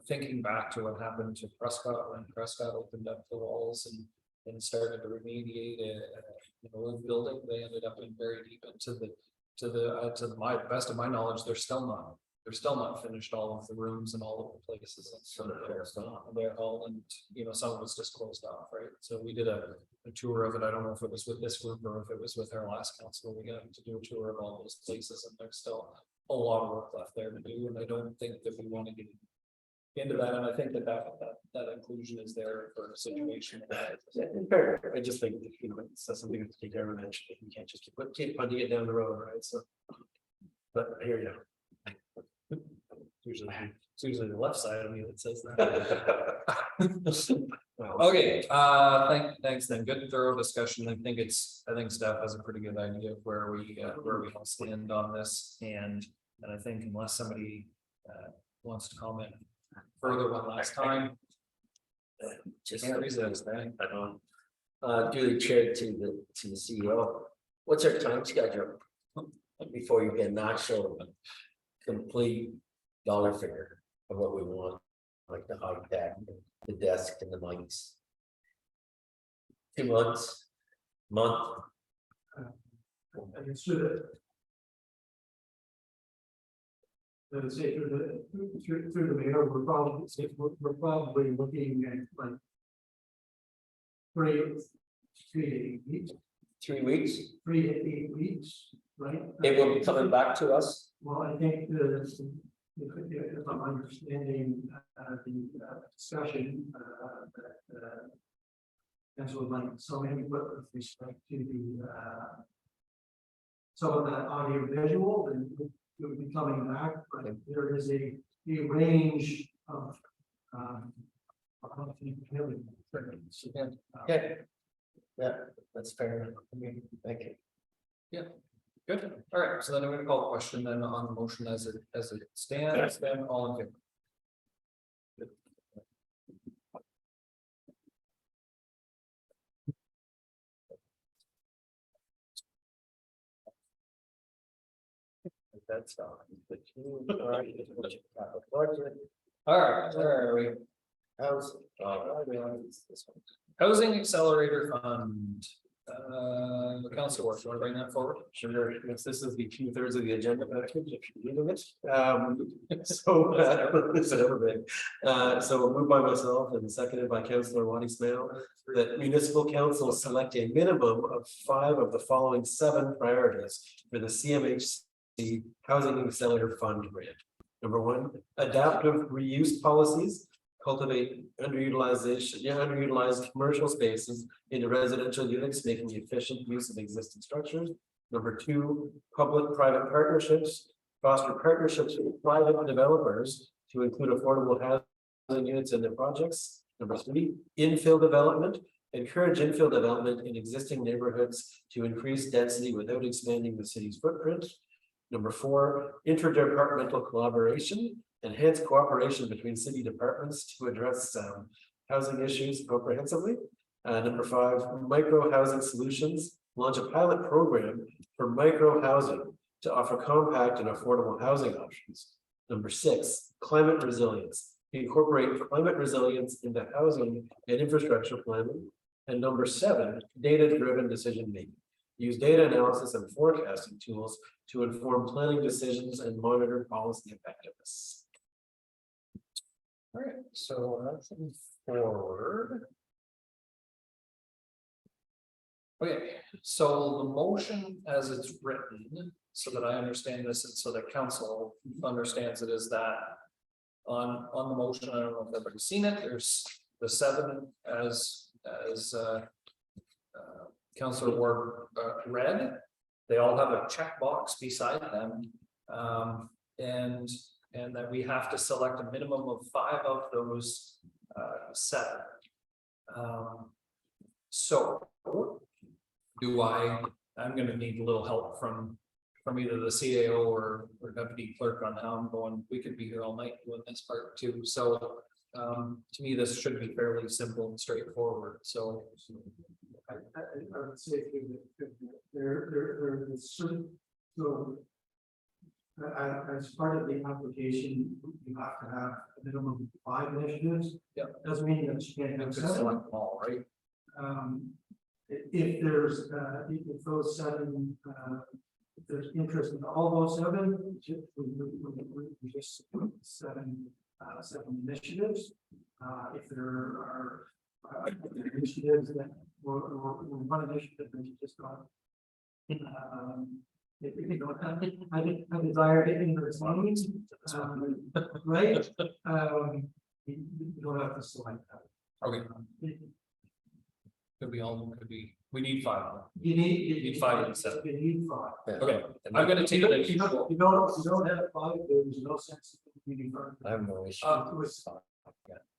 thinking back to what happened to Prescott when Prescott opened up the walls and started to remediate an old building, they ended up in very deep into to my best of my knowledge, they're still not finished all of the rooms and all of the places. And so they're all, and some of it's just closed off, right? So we did a tour of it. I don't know if it was with this group or if it was with our last council. We got to do a tour of all those places, and there's still a lot of work left there to do. And I don't think that we want to get into that. And I think that inclusion is there for a situation. Fair. I just think, it's something to take care of eventually. You can't just keep punting it down the road, right? So, but here you go. It's usually the left side of me that says that. Well, Okay, thanks then. Good and thorough discussion. I think staff has a pretty good idea of where we all stand on this, and I think unless somebody wants to comment further one last time. Just Can't resist, man. duly chair to the CEO. What's our time schedule? Before you get an actual complete dollar figure of what we want, like the high tech, the desk and the mics. 2 months, month. And it's through the mayor, we're probably looking at like 3 weeks, 3 weeks, 3 to 8 weeks, right? it will be coming back to us. Well, I think if I'm understanding the discussion that as well, like so many with respect to the some of that audio visual, and it would be coming back, but there is a range of Okay. Yeah, that's fair enough. Thank you. Good. All right. So then I'm going to call the question then on the motion as it stands. Then all in favor. That's All right. Where are we? How's, Housing Accelerator Fund. Council work. You want to bring that forward? Sure, yes, this is the 2/3 of the agenda package, if you're reading it. It's never been. So moved by myself and seconded by Councillor Waddy Smale, that municipal council select a minimum of 5 of the following 7 priorities for the CMHC Housing Accelerator Fund grant. Number 1, adaptive reuse policies. Cultivate underutilized commercial spaces into residential units, making efficient use of existing structures. Number 2, public-private partnerships. Foster partnerships with private developers to include affordable housing units in their projects. Number 3, infill development. Encourage infill development in existing neighborhoods to increase density without expanding the city's footprint. Number 4, interdepartmental collaboration. Enhance cooperation between city departments to address housing issues comprehensively. Number 5, micro housing solutions. Launch a pilot program for micro housing to offer compact and affordable housing options. Number 6, climate resilience. Incorporate climate resilience into housing and infrastructure planning. And number 7, data-driven decision making. Use data analysis and forecasting tools to inform planning decisions and monitor policy effectiveness. All right. So that's forward. Okay, so the motion as it's written, so that I understand this and so that council understands it, is that on the motion, I don't know if everybody's seen it, there's the 7 as Councillor Ward read. They all have a checkbox beside them, and that we have to select a minimum of 5 of those 7. So I'm going to need a little help from from either the CAO or deputy clerk on how I'm going. We could be here all night doing this part too. So to me, this should be fairly simple and straightforward. So I would say there is certain, so. As part of the application, you have to have a minimum of 5 initiatives. Yeah. Doesn't mean that you can't have it's 7. select them all, right? If there's, if those 7, if there's interest in all those 7, we just 7 initiatives. If there are initiatives that were one initiative that you just got. If you don't have, I desire it in your needs, right? You don't have to select that. Okay. Could be all, could be, we need 5. You need 5 and 7. You need 5. Okay, I'm gonna take it. You don't have 5, there's no sense in needing 5. I have no issue.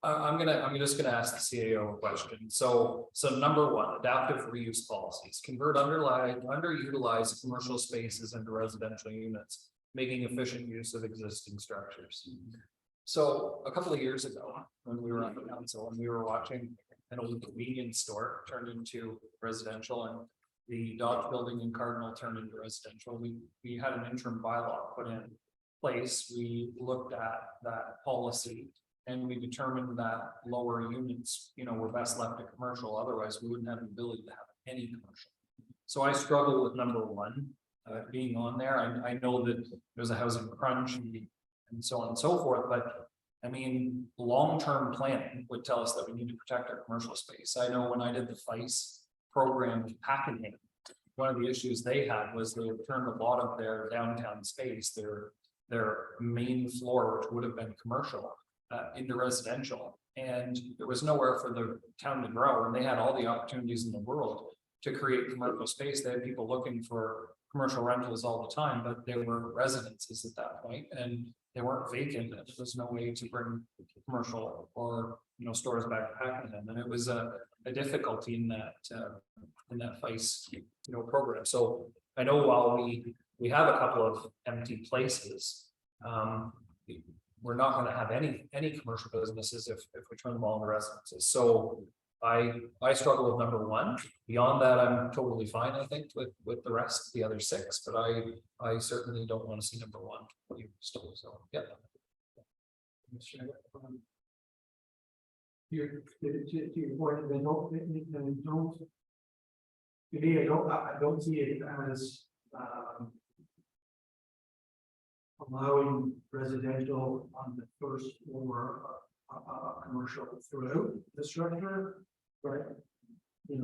I'm just gonna ask the CAO a question. So number 1, adaptive reuse policies, convert underutilized commercial spaces into residential units, making efficient use of existing structures. So a couple of years ago, when we were on the council and we were watching an old convenience store turned into residential and the Dodge building in Cardinal turned into residential, we had an interim bylaw put in place. We looked at that policy. And we determined that lower units, were best left to commercial, otherwise we wouldn't have the ability to have any commercial. So I struggle with number 1, being on there. I know that there's a housing crunch and so on and so forth, but I mean, long-term planning would tell us that we need to protect our commercial space. I know when I did the FICE program with Pakenham, one of the issues they had was they turned a lot of their downtown space, their main floor, which would have been commercial, into residential, and there was nowhere for the town to grow, and they had all the opportunities in the world to create commercial space. They had people looking for commercial rentals all the time, but they were residences at that point, and they weren't vacant. There was no way to bring commercial or stores back to Pakenham, and it was a difficulty in that FICE program. So I know while we have a couple of empty places, we're not going to have any commercial businesses if we turn them all into residences. So I struggle with number 1. Beyond that, I'm totally fine, I think, with the rest, the other 6, but I certainly don't want to see number 1 still. So yeah. To your point, they don't. To me, I don't see it as allowing residential on the first floor, commercial throughout the structure, right? It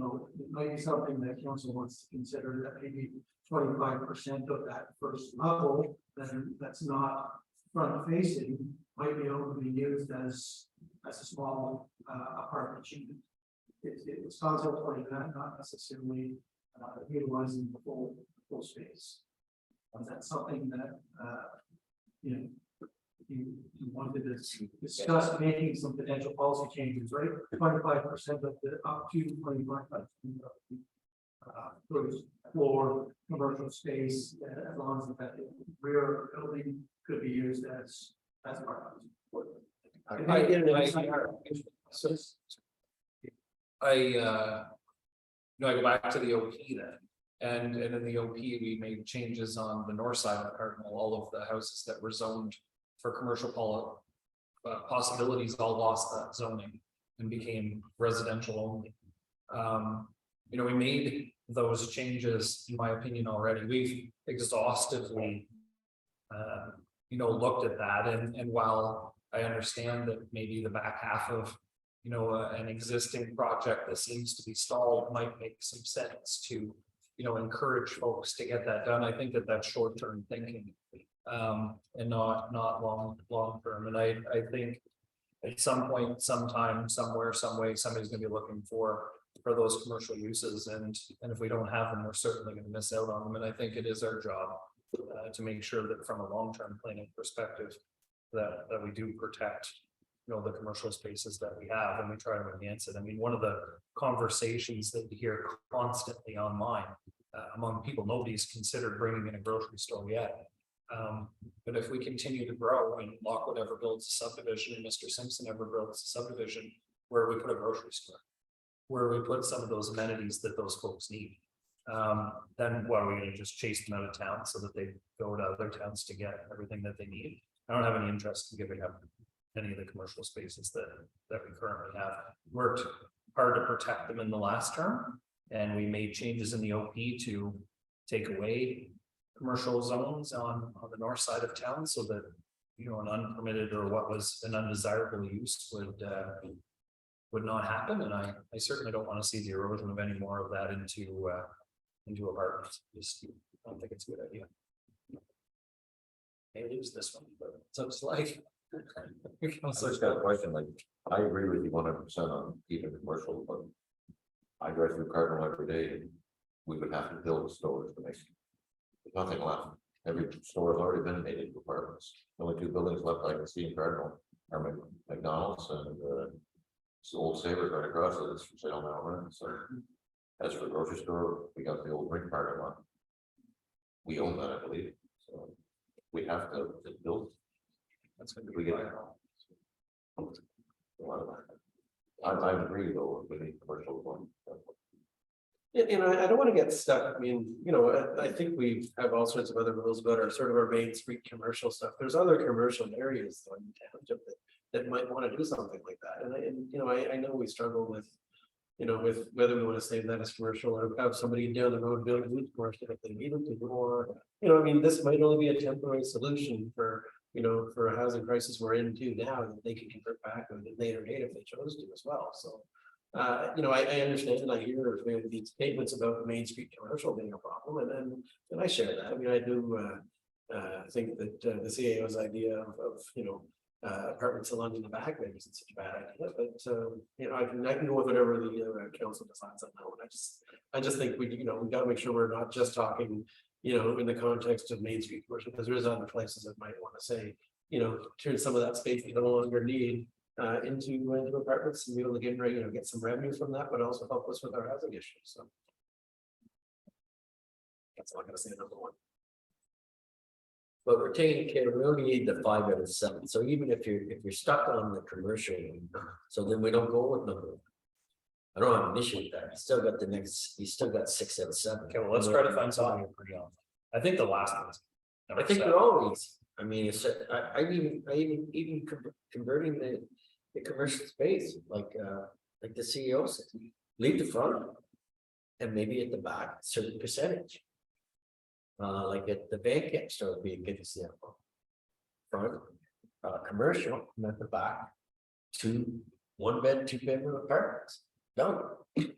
might be something that council wants to consider, that maybe 25% of that first level, then that's not front facing, might be able to be used as a small apartment unit. It's concept like that, not necessarily utilizing the full space. That's something that you wanted to discuss making some potential policy changes, right? 25% of the up to 25% of the first floor commercial space, as long as the rear building could be used as part of I go back to the OP then. And in the OP, we made changes on the north side of Cardinal. All of the houses that were zoned for commercial possibilities all lost that zoning and became residential only. We made those changes, in my opinion, already. We've exhaustively, looked at that. And while I understand that maybe the back half of, an existing project that seems to be stalled might make some sense to encourage folks to get that done. I think that that's short-term thinking, and not long-term. And I think at some point, sometime, somewhere, some way, somebody's going to be looking for those commercial uses, and if we don't have them, we're certainly going to miss out on them. And I think it is our job to make sure that from a long-term planning perspective, that we do protect the commercial spaces that we have, and we try to enhance it. I mean, one of the conversations that you hear constantly online among people, nobody's considered bringing in a grocery store yet. But if we continue to grow and Lockwood ever builds a subdivision and Mr. Simpson ever builds a subdivision, where we put a grocery store, where we put some of those amenities that those folks need. Then what, are we gonna just chase them out of town so that they go to other towns to get everything that they need? I don't have any interest in giving up any of the commercial spaces that we currently have. Worked hard to protect them in the last term, and we made changes in the OP to take away commercial zones on the north side of town, so that, you know, an unpermitted or what was an undesirable use would not happen. And I certainly don't want to see the erosion of any more of that into apartments. Just, I don't think it's a good idea. May lose this one, but it's up to life. So it's got a question, like, I agree with you 100% on even commercial, but I drive through Cardinal every day and we would have to build stores to make. There's nothing left. Every store has already been made into apartments. The only two buildings left I can see in Cardinal are McDonald's and Old Savers right across it. It's for sale now, right? So as for the grocery store, we got the old Ring parking lot. We own that, I believe. So we have to build. That's gonna We be get vital. I agree though, with the commercial one. You know, I don't want to get stuck. I mean, you know, I think we have all sorts of other rules about our sort of our main street commercial stuff. There's other commercial areas though in township that might want to do something like that. And you know, I know we struggle with, you know, with whether we want to save that as commercial or have somebody down the road build a food commercial if they need it to, or, you know, I mean, this might only be a temporary solution for, you know, for a housing crisis we're into now, that they can convert back at a later date if they chose to as well. So, you know, I understand and I hear these statements about the Main Street commercial being a problem, and I share that. I mean, I do think that the CAO's idea of you know, apartments along in the back maybe isn't such a bad idea, but you know, I can go with whatever the council decides on that one. I just think we, you know, we got to make sure we're not just talking, you know, in the context of Main Street commercial, because there is other places that might want to say, you know, turn some of that space you no longer need into apartments and be able to get, you know, get some revenue from that, but also help us with our housing issues. So that's all I'm gonna say. Number one. But we're taking care, we only need the 5 out of 7. So even if you're stuck on the commercial, so then we don't go with number 1. I don't have an issue with that. You still got 6 out of 7. Okay, well, let's try to find something to agree on. I think the last one. I think they're always, I mean, it's, I even converting the commercial space, like the CEO said, leave the front and maybe at the back, a certain percentage. Like at the Van Camp store would be a good example. Front, commercial, and at the back, 2 1-bed, 2-bedroom apartments. Done. I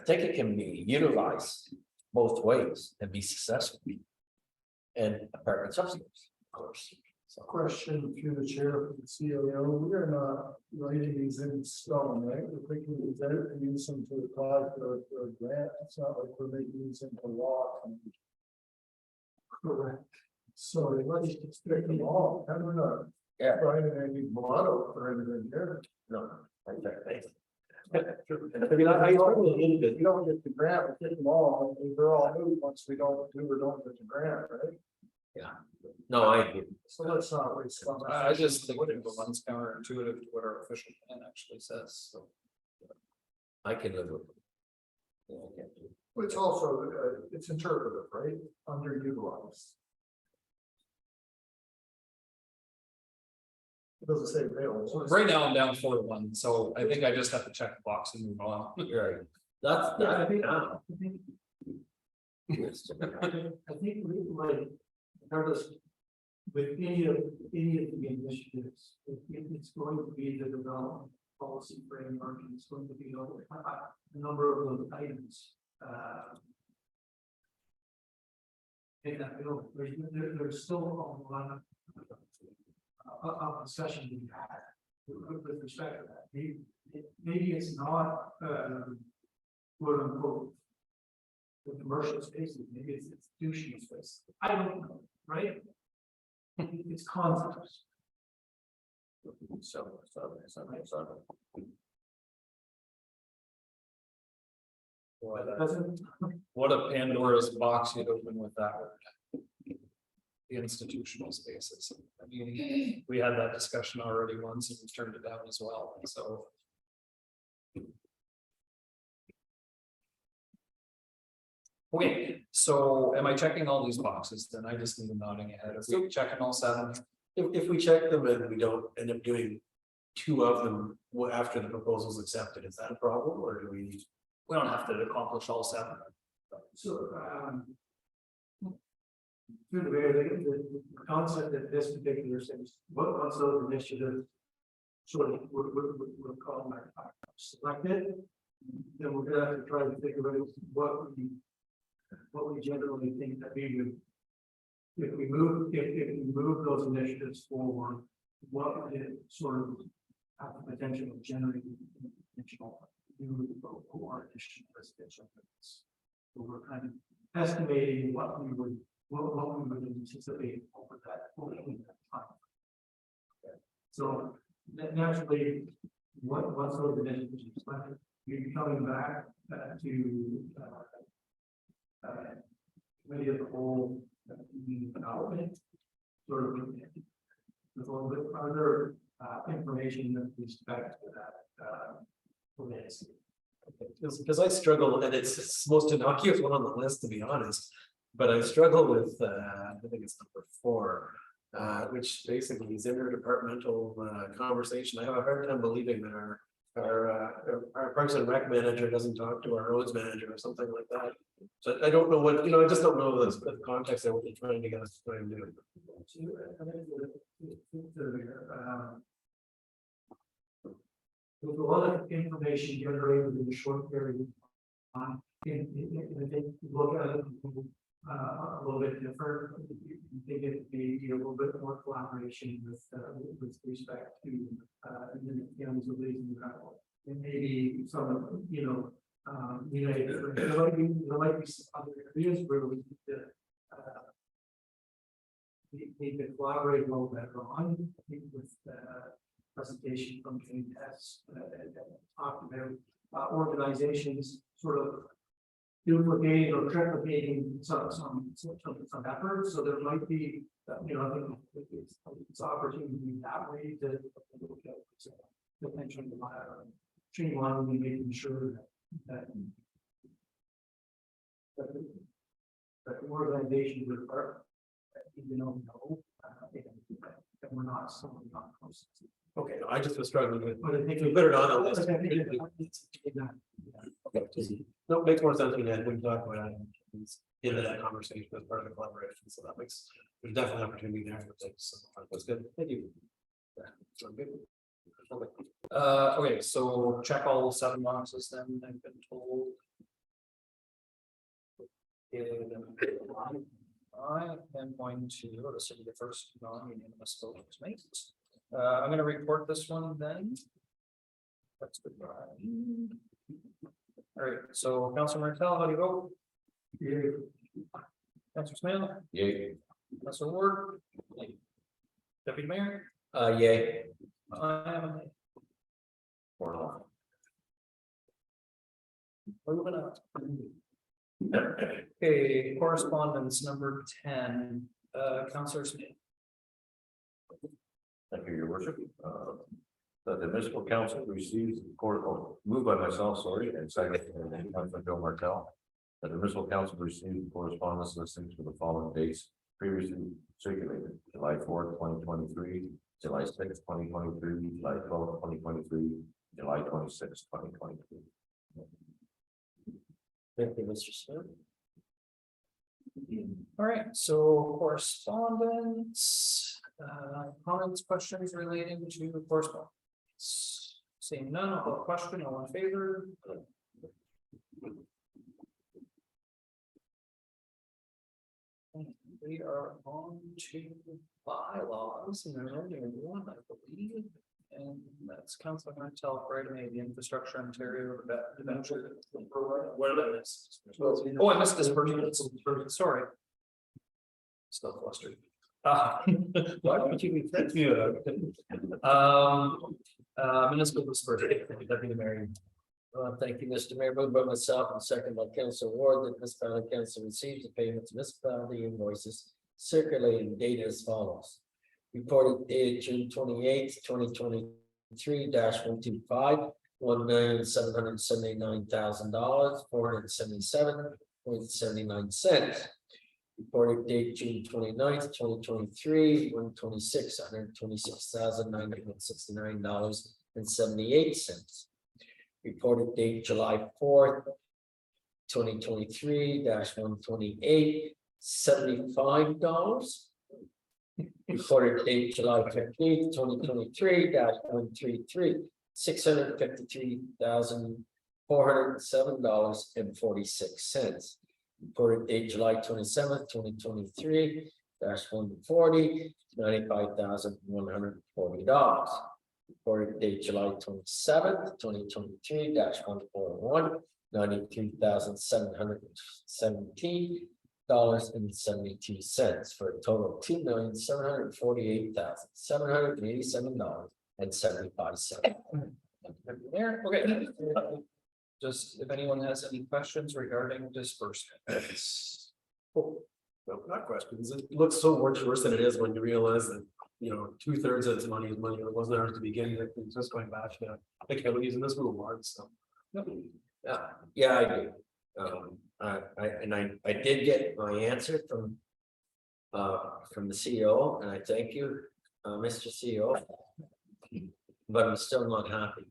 think it can be utilized both ways and be successful. And apartments upstairs, of course. So, Question through the chair of the CAO, we are not writing these in stone, right? We're picking these out and use them to apply for a grant. It's not like we're making these into law. Correct. So let's just pick them all. I don't know. Yeah. Writing any motto for anything here. no, right there, thanks. I mean, I struggle a little bit. We don't get the grant, we pick them all, and they're all new once we don't do or don't get the grant, right? No, I agree. So let's not waste. I just think the one's counterintuitive to what our official plan actually says, so. I can live with it. Yeah, I can do it. It's also, it's interpretive, right? Underutilized. It doesn't say available. Right now I'm down 4-1, so I think I just have to check the box and move on. You're right. That's Yeah, I that. think, I think we like, regardless, with any of the initiatives, it's going to be the development policy framework, and it's going to be a number of those items. In that bill, there's still a lot of discussion being had with respect to that. Maybe it's not, quote unquote, the commercial spaces, maybe it's institutional space. I don't know, right? It's concepts. What a Pandora's box you'd open with that word. The institutional spaces. I mean, we had that discussion already once and we turned it down as well, so. Okay, so am I checking all these boxes? Then I just need a nodding ahead. If we checking all 7, If we check them and we don't end up doing 2 of them after the proposal's accepted, is that a problem, or do we? we don't have to accomplish all 7. So, through the mayor, the concept that this particular thing, once those initiatives sort of we're calling our selected, then we're gonna have to try to figure out what we generally think that we would. If we move those initiatives forward, what would it sort of have the potential of generating additional new or additional residential units? So we're kind of estimating what we would anticipate over that time. So naturally, once those initiatives are selected, you'll be coming back to committee of the whole development, sort of with a little bit further information with respect to that. Because I struggle, and it's the most innocuous one on the list, to be honest. But I struggle with, I think it's number 4, which basically is interdepartmental conversation. I have a hard time believing that our Parks and Rec manager doesn't talk to our roads manager or something like that. So I don't know what, I just don't know the context of what they're trying to get us to try and do. There's a lot of information generated in a short period of time. I think look at it a little bit different. I think it'd be a little bit more collaboration with respect to units of these and maybe some there might be some other areas where we need to collaborate a little better on. I think with presentation from KS talked about organizations sort of duplicating or triplicating some efforts. So there might be, I think it's opportunity that way to look at potentially streamlining and making sure that the organization would work, even though that we're not close. Okay, I just was struggling with. But I think we put it on the list. Okay. No, it makes more sense when we talk about it into that conversation as part of the collaboration. So that makes, there's definitely opportunity there. So that's good. Thank you. So good. Okay, so check all 7 boxes then, I've been told. I am going to go to city the first non-unanimous vote was made. I'm gonna report this one then. That's good. All right, so Councilor Martel, how do you vote? Yeah. Councilor Smith? Yay. Councilor Ward? Deputy Mayor? Yay. I am a nay. Moving on. Okay, correspondence number 10, Councilor Smith. Thank you, your worship. That the municipal council receives moved by myself, sorry, and second by Bill Martell. That the municipal council received correspondence listings for the following dates previously circulated: July 4th, 2023, July 6th, 2023, July 12th, 2023, July 26th, 2023. Thank you, Mr. Smith. All right, so correspondence, comments, questions relating to correspondence. Seeing none, I'll call question, all in favor? We are on to bylaws, and there's only one, I believe, and that's Councilor Martel for item A, the infrastructure Ontario debenture. What did I miss? Oh, I missed this version, sorry. Still flustered. Why don't you be friends? Municipal disbursement, Deputy Mayor. Thank you, Mr. Mayor. Moved by myself and second by Council Ward that municipality council receives the payments of municipality invoices circulating data as follows. Reported dated June 28th, 2023 -125, $1,779,000, $477.79. Reported date June 29th, 2023, $126,969.78. Reported date July 4th, 2023 -128, $75. Reported date July 15th, 2023 -133, $653,407.46. Reported date July 27th, 2023 -140, $95,140. Reported date July 27th, 2023 -141, $93,717.72 for a total of $2,748,787.75. There, okay. Just if anyone has any questions regarding disbursements. No, not questions. It looks so much worse than it is when you realize that, you know, 2/3 of its money is money that wasn't ours to begin with. It's just going back to the counties in this little mark, so. Yeah, I do. I did get my answer from the CEO, and I thank you, Mr. CEO. But I'm still not happy.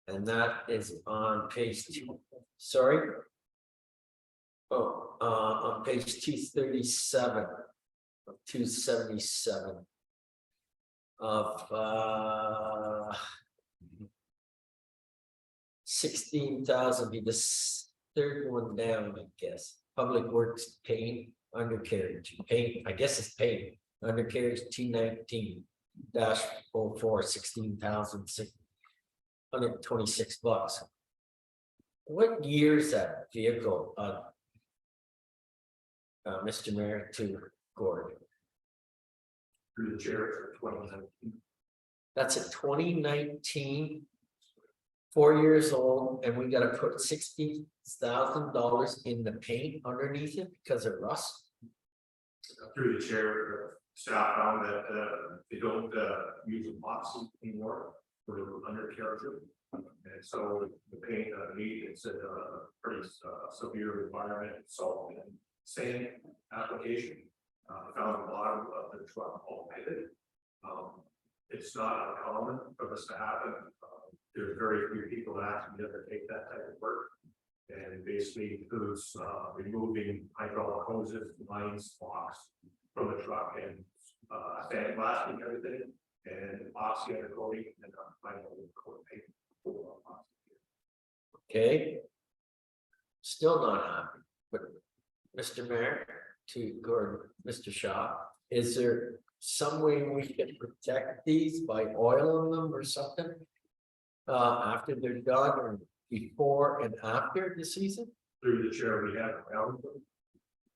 And that is on page 2. Sorry. Oh, on page 237 of 277 of 16,000 be the third one down, I guess. Public Works paint undercarriage, paint, I guess it's paint undercarriage T19 -04, $16,626. What year is that vehicle, Mr. Mayor, to Gordon? Through the chair for 2019. That's a 2019. 4 years old, and we gotta put $60,000 in the paint underneath it because of rust. Through the chair, staff found that they don't use epoxy anymore for the undercarriage. And so the paint underneath, it's a pretty severe environment, salt and sand application. Found the bottom of the truck all pitted. It's not uncommon for this to happen. There's very few people that actually ever take that type of work. And basically includes removing hydraulic hoses, lines, blocks from the truck and sandblasting everything and epoxy undercoating and final coat paint. Okay. Still not happy, but Mr. Mayor, to Gordon, Mr. Shaw, is there some way we can protect these by oiling them or something? After they're done or before and after the season? Through the chair, we have ground them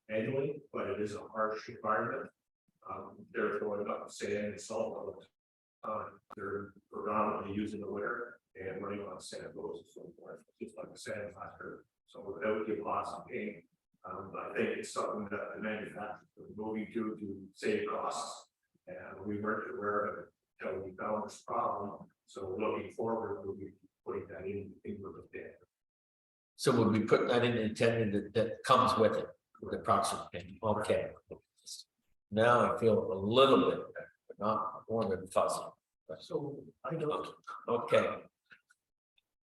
annually, but it is a harsh environment. They're throwing up sand and salt. They're predominantly using the winter and running on sand goes and so forth, just like a sand factor. So without the epoxy paint, I think it's something that the manufacturers are moving to save costs. And we weren't aware of it until we found this problem. So looking forward, we'll be putting that in with the dam. So we'll be putting that in the tender that comes with it, with the approximate payment. Okay. Now I feel a little bit better, but not more than fuzzy. So I don't, Okay,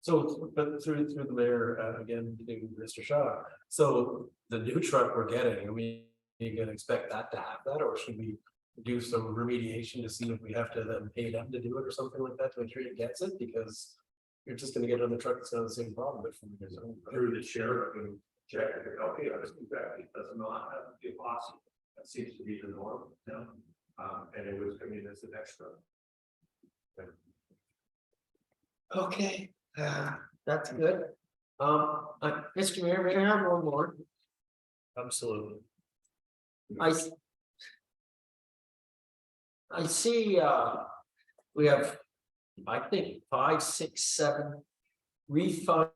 So, but through the mayor, again, to Mr. Shaw, so the new truck we're getting, are we can expect that to have that, or should we do some remediation to see if we have to then pay them to do it or something like that to ensure it gets it, because you're just gonna get on the truck, it's not the same problem, but from years old. Through the chair, I can check if it, okay, I just that it does not have the epoxy. That seems to be the norm now. And it was coming as an extra. okay, that's good. Mr. Mayor, may I have one more? Absolutely. I see, we have I think 5, 6, 7 refund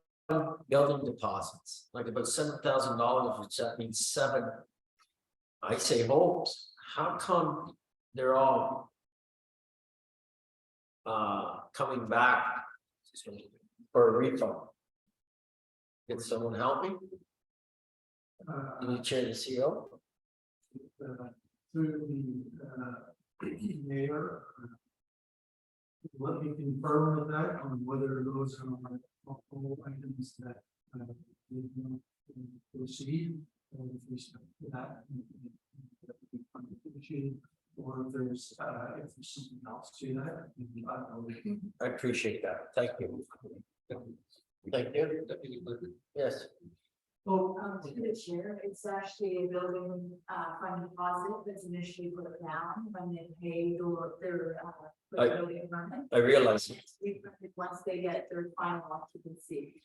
building deposits, like about $7,000, which that means 7. I say homes, how come they're all coming back for a refund? Can someone help me? Can you chair the CO? Through the mayor. Let me confirm with that on whether those are all items that we want to proceed with respect to that. Or if there's something else to that. I appreciate that. Thank you. Thank you. Deputy Clerk. Yes. To the chair, it's actually a building fund deposit that's initially put down when they pay their building permit. I realize. Refunded once they get their final occupancy.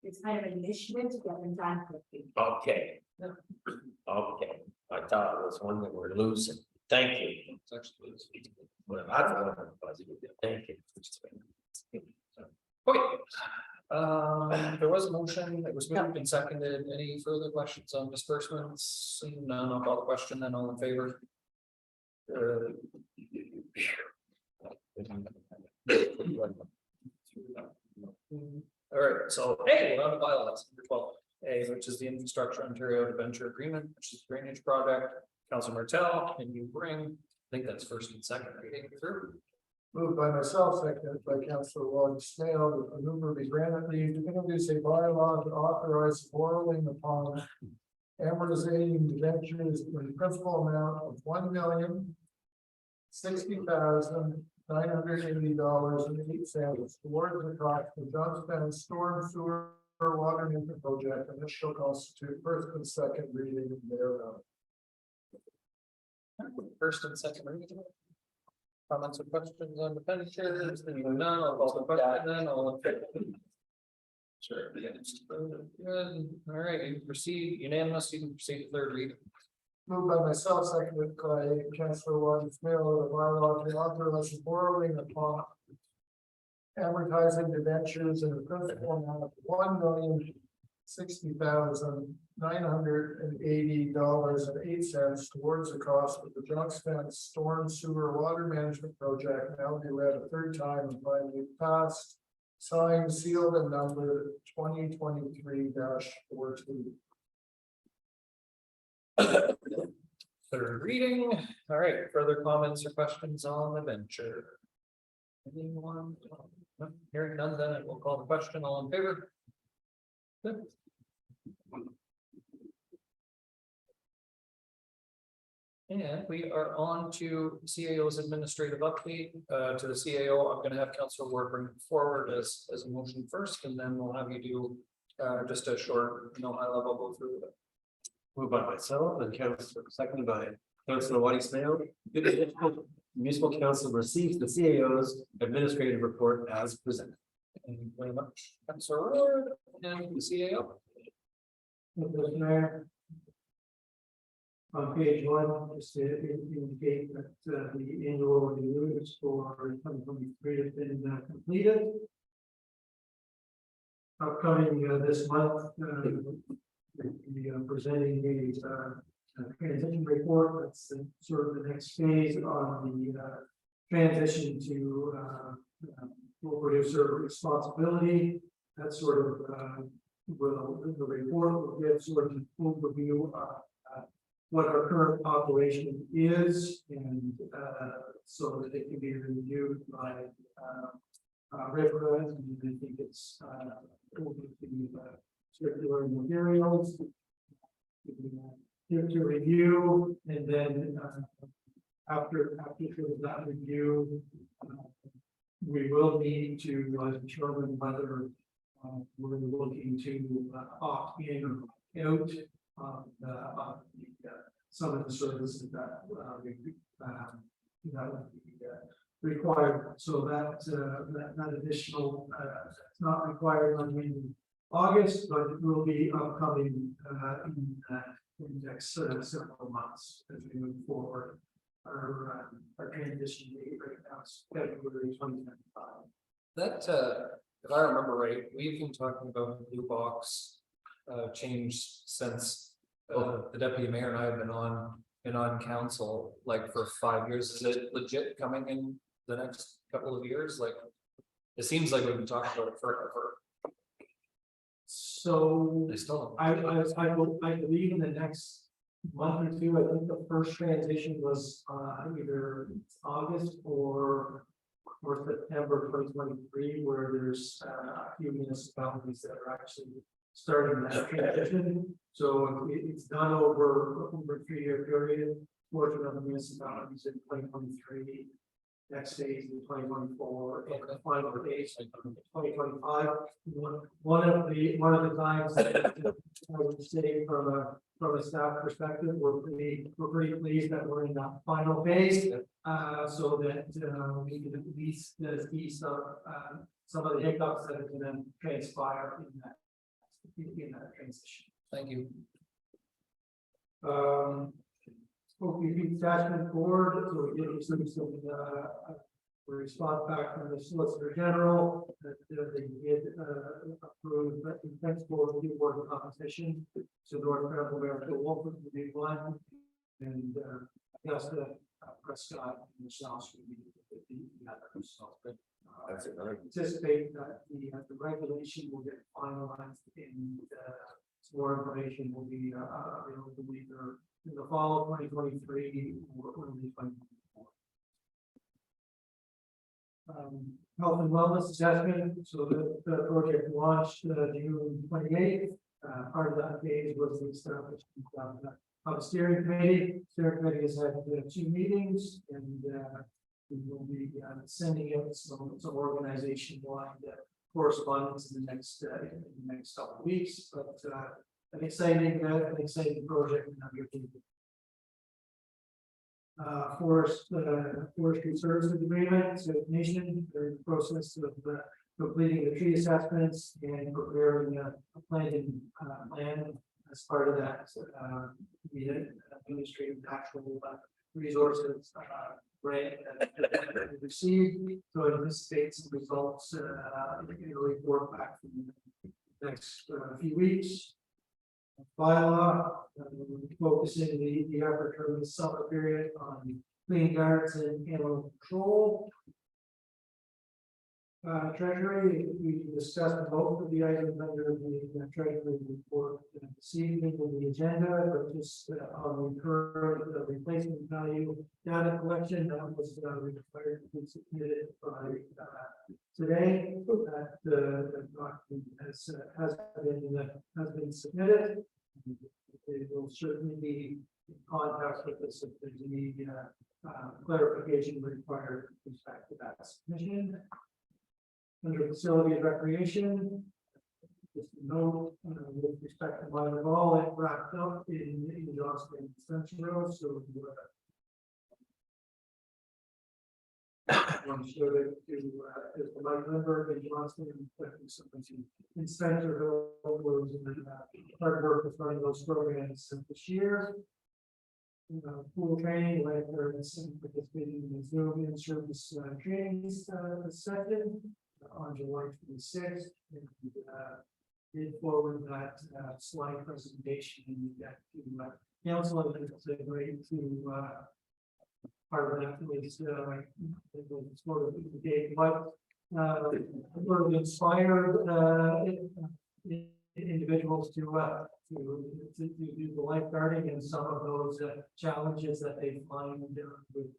It's kind of an initiative to get them done quickly. Okay. Okay. I thought it was one that we're losing. Thank you. It's actually losing. Well, I don't want to. Thank you. Okay. There was a motion that was moved and seconded. Any further questions on disbursements? Seeing none, I'll call the question, then all in favor. All right, so hey, we're on the bylaws, number 12, A, which is the Infrastructure Ontario Debenture Agreement, which is the drainage project. Council Martel, can you bring, I think that's first and second reading through. Moved by myself, seconded by Councillor Walter Snail, that the mover be granted leave to introduce a bylaw to authorize borrowing upon amortizing debentures in the principal amount of $1,060,980.08 towards the cost of Johnstown Storm Sewer Water Main Project, and this shall constitute first and second reading thereof. First and second reading. Comments or questions on the debentures? Hearing none, I'll call the question then, all in favor. Sure. Good, all right, you can proceed unanimous, you can proceed to third reading. Moved by myself, seconded by Councillor Walter Snail, the bylaw to authorize the borrowing upon amortizing debentures in the principal amount of $1,060,980.08 towards the cost of the Johnstown Storm Sewer Water Management Project, now be read a third time and finally passed, signed, sealed, and numbered 2023-14. Third reading, all right, further comments or questions on the venture? Anyone? No, hearing none, then I will call the question, all in favor? Good. And we are on to CAO's administrative update. To the CAO, I'm gonna have Councilor Ward bring it forward as a motion first, and then we'll have you do just a short, high level go through it. Moved by myself and Councillor, seconded by Councillor Waddy Snail. Municipal Council receives the CAO's administrative report as presented. Thank you very much, Councilor Ward and the CAO. Mayor. On page 1, just to indicate that the annual reviews for 2023 have been completed. Upcoming this month, we are presenting a transition report. That's sort of the next phase on the transition to full producer responsibility. That sort of the report will give sort of an overview of what our current operation is, and so that it can be reviewed by RIPRA, and I think it's circular materials to review, and then after that review, we will need to determine whether we're looking to opt in or out some of the services that would be required. So that additional it's not required in August, but it will be upcoming in the next several months as we move forward. our transition date right now is February 2025. That, if I remember right, we've been talking about the blue box change since the deputy mayor and I have been on council like for 5 years. Is it legit coming in the next couple of years? Like, it seems like we've been talking about it forever. So They still I believe in the next month or two, I think the first transition was either August or September 2023, where there's a few municipalities that are actually starting that transition. So it's done over a 3-year period. Portion of the municipalities in 2023. Next phase in 2024, and the final phase in 2025. One of the times I would say from a staff perspective, we're pretty pleased that we're in that final phase. So that we can at least see some of the hiccups that are going to transpire in that transition. Thank you. OPP attachment board, so we did receive some response back from the Solicitor General that they did approve the principal review board of competition. So North Carolina, America, Wolford would be one, and Augusta, Prescott, and South would be the other. So That's it, right? anticipate that the regulation will get finalized and more information will be available either in the fall of 2023 or early 2024. Health and wellness assessment. So the project launched June 28th. Part of that phase was the establishment of a steering committee. Steering committee has had 2 meetings, and we will be sending out some organization-wide correspondence in the next couple of weeks. But an exciting project. Forestry services agreement, so nation, they're in the process of completing the tree assessments and preparing a planting plan as part of that. The administrative actual resources grant that we received, so it anticipates some results in a report back from the next few weeks. Bylaw, focusing the effort during the summer period on clean guards and animal control. Treasury, we discussed both of the items under the treasury report this evening on the agenda, but just on the current replacement value data collection that was required to be submitted by today. That the document has been submitted. They will certainly be in contact with us if there's any clarification required with respect to that submission. Under facility and recreation, just a note with respect to minor ball, it wrapped up in Johnston Extension Road, so I'm sure that as the light member in Johnston in Spencerville was hard work with running those programs this year. Pool training, lifeguards, and participating in the Zoom in-service trainings session on July 26th. And did forward that slide presentation to council. I think it's great to part of that was sort of what sort of inspired individuals to do the lifeguarding and some of those challenges that they find with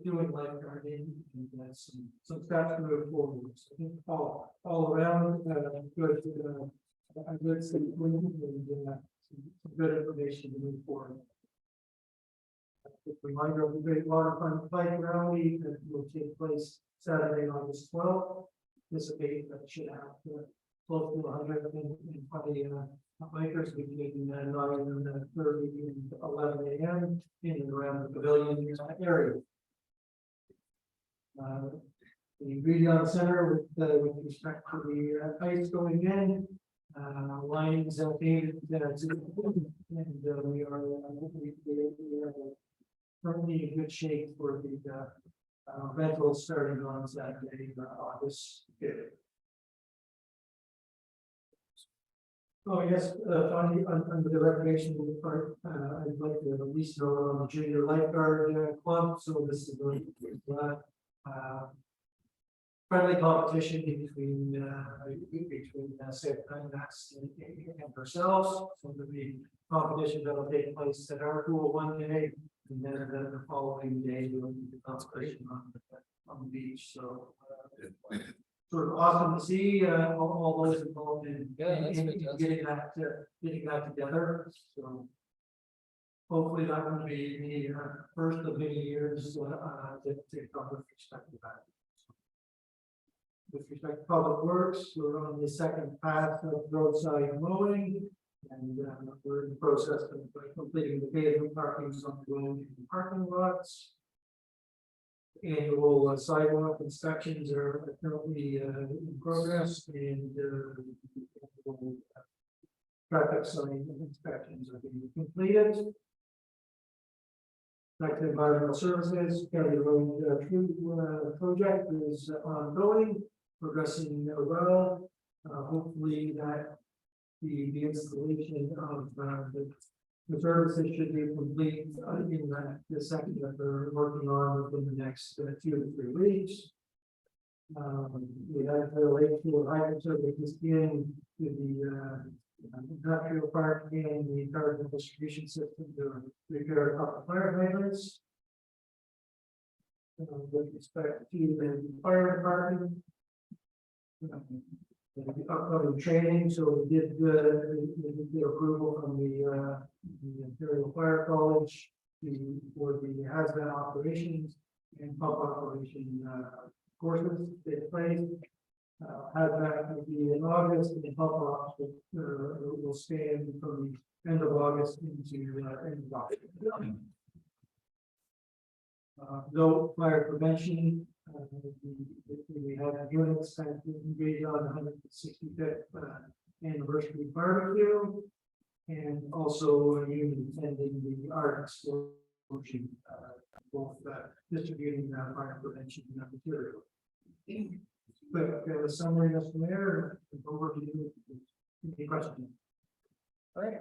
doing lifeguarding, and some steps to move forward. So I think all around a good statement and some good information to move forward. Just a reminder of the Great Waterfront Bike Rally that will take place Saturday, August 12th. Anticipate that should have close to 120 bikers between 9 and 30 and 11 a.m. in and around the pavilion area. The Region Center with respect to the ice going in, lines painted and we are currently in good shape for the rental starting on Saturday, August 5th. Oh, yes, under the recreation part, I'd like to at least know on the junior lifeguard club, so this is going to be friendly competition between Safe Max and ourselves. So there'll be competition that'll take place at our pool one day, and then the following day there will be the competition on the beach. So sort of awesome to see all those involved in getting that together. So hopefully that will be the first of many years to come with respect to that. With respect to public works, we're on the second path of roadside mowing, and we're in the process of completing the pavement markings on the road and parking lots. Annual sidewalk inspections are currently in progress, and traffic sign inspections are being completed. Back to environmental services, County Road project is ongoing, progressing well. Hopefully that the installation of the services should be complete in the second that they're working on within the next 2 to 3 weeks. We have the Lakeshore Hydro Services in to the industrial park and the carbon distribution system to repair a couple of fire hydrants. With respect to the fire department, the upcoming training, so we did the approval from the Imperial Fire College for the hazmat operations and pump operation courses take place. Hazmat will be in August, and the pump ops will stand from the end of August into end of October. No fire prevention. We have units that engage on the 165th anniversary barbecue, and also a unit attending the art explosion, both distributing fire prevention material. Quick summary, Mr. Mayor, over to you. Any questions? All right,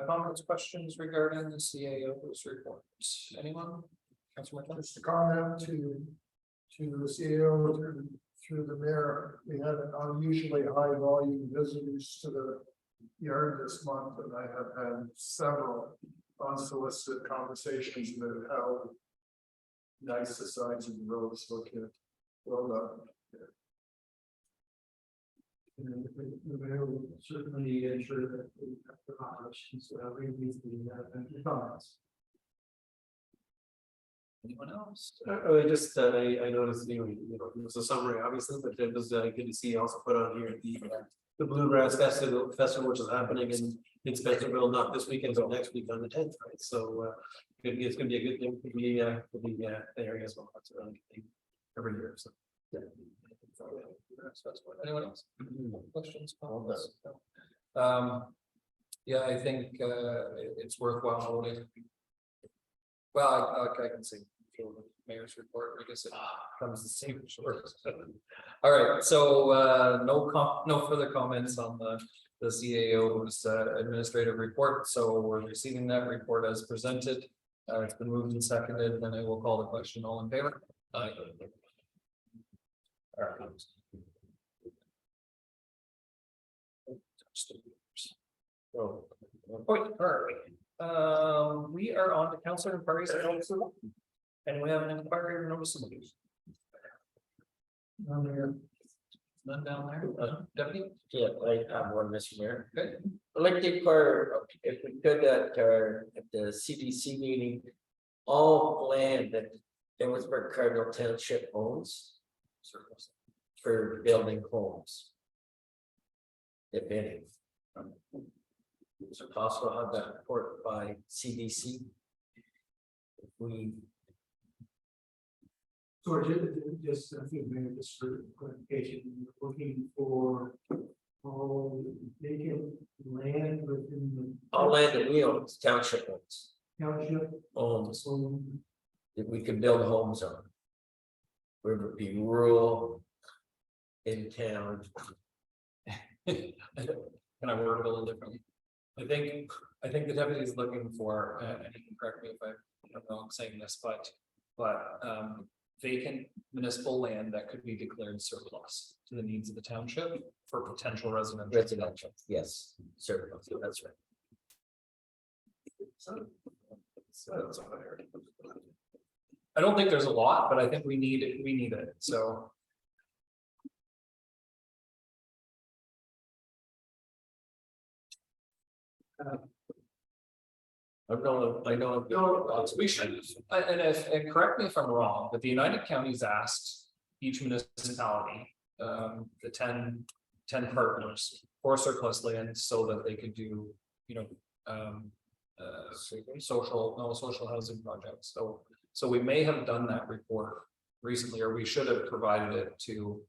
comments, questions regarding the CAO's reports? Anyone? Councilor Martin? Just a comment to the CEO through the mayor. We had an unusually high volume visitors to the yard this month, and I have had several unsolicited conversations about how nice the sides of the roads look here. Well done. The mayor will certainly ensure that the operations release the comments. Anyone else? I noticed, it was a summary, obviously, but it was good to see you also put on here the Bluegrass Festival, which is happening in Spencerville, not this weekend, but next week on the 10th, right? So it's gonna be a good thing for the area as well. That's a really good thing every year. So yeah. Anyone else? Questions? Comments? Yeah, I think it's worthwhile noting. Well, I can see the mayor's report because it comes the same short. All right, so no further comments on the CAO's administrative report. So we're receiving that report as presented. It's been moved and seconded, then I will call the question. All in favor? Aye. All right. Oh, where are we? We are on to councilor inquiries and we have an inquiry noticeable. None down there. Deputy? Yeah, I have one, Mr. Mayor. Okay. I'd like to inquire if we could at the CDC meeting, all land that Emmitsburg Cardinal Township owns for building homes. If any. Is it possible to have that report by CDC? If we, So just I think maybe just for clarification, we're looking for all vacant land within all land that we own, township owns, the township. owns, So that we can build homes on. Whether it be rural, in town. Can I word it a little differently? I think the deputy is looking for, and you can correct me if I'm wrong saying this, but vacant municipal land that could be declared surplus to the needs of the township for potential residential. Residential, yes, surplus, that's right. I don't think there's a lot, but I think we need it, so. I know. We should, and correct me if I'm wrong, but the United Counties asked each municipality, the 10 partners for surplus land so that they could do, social housing projects. So we may have done that report recently, or we should have provided it to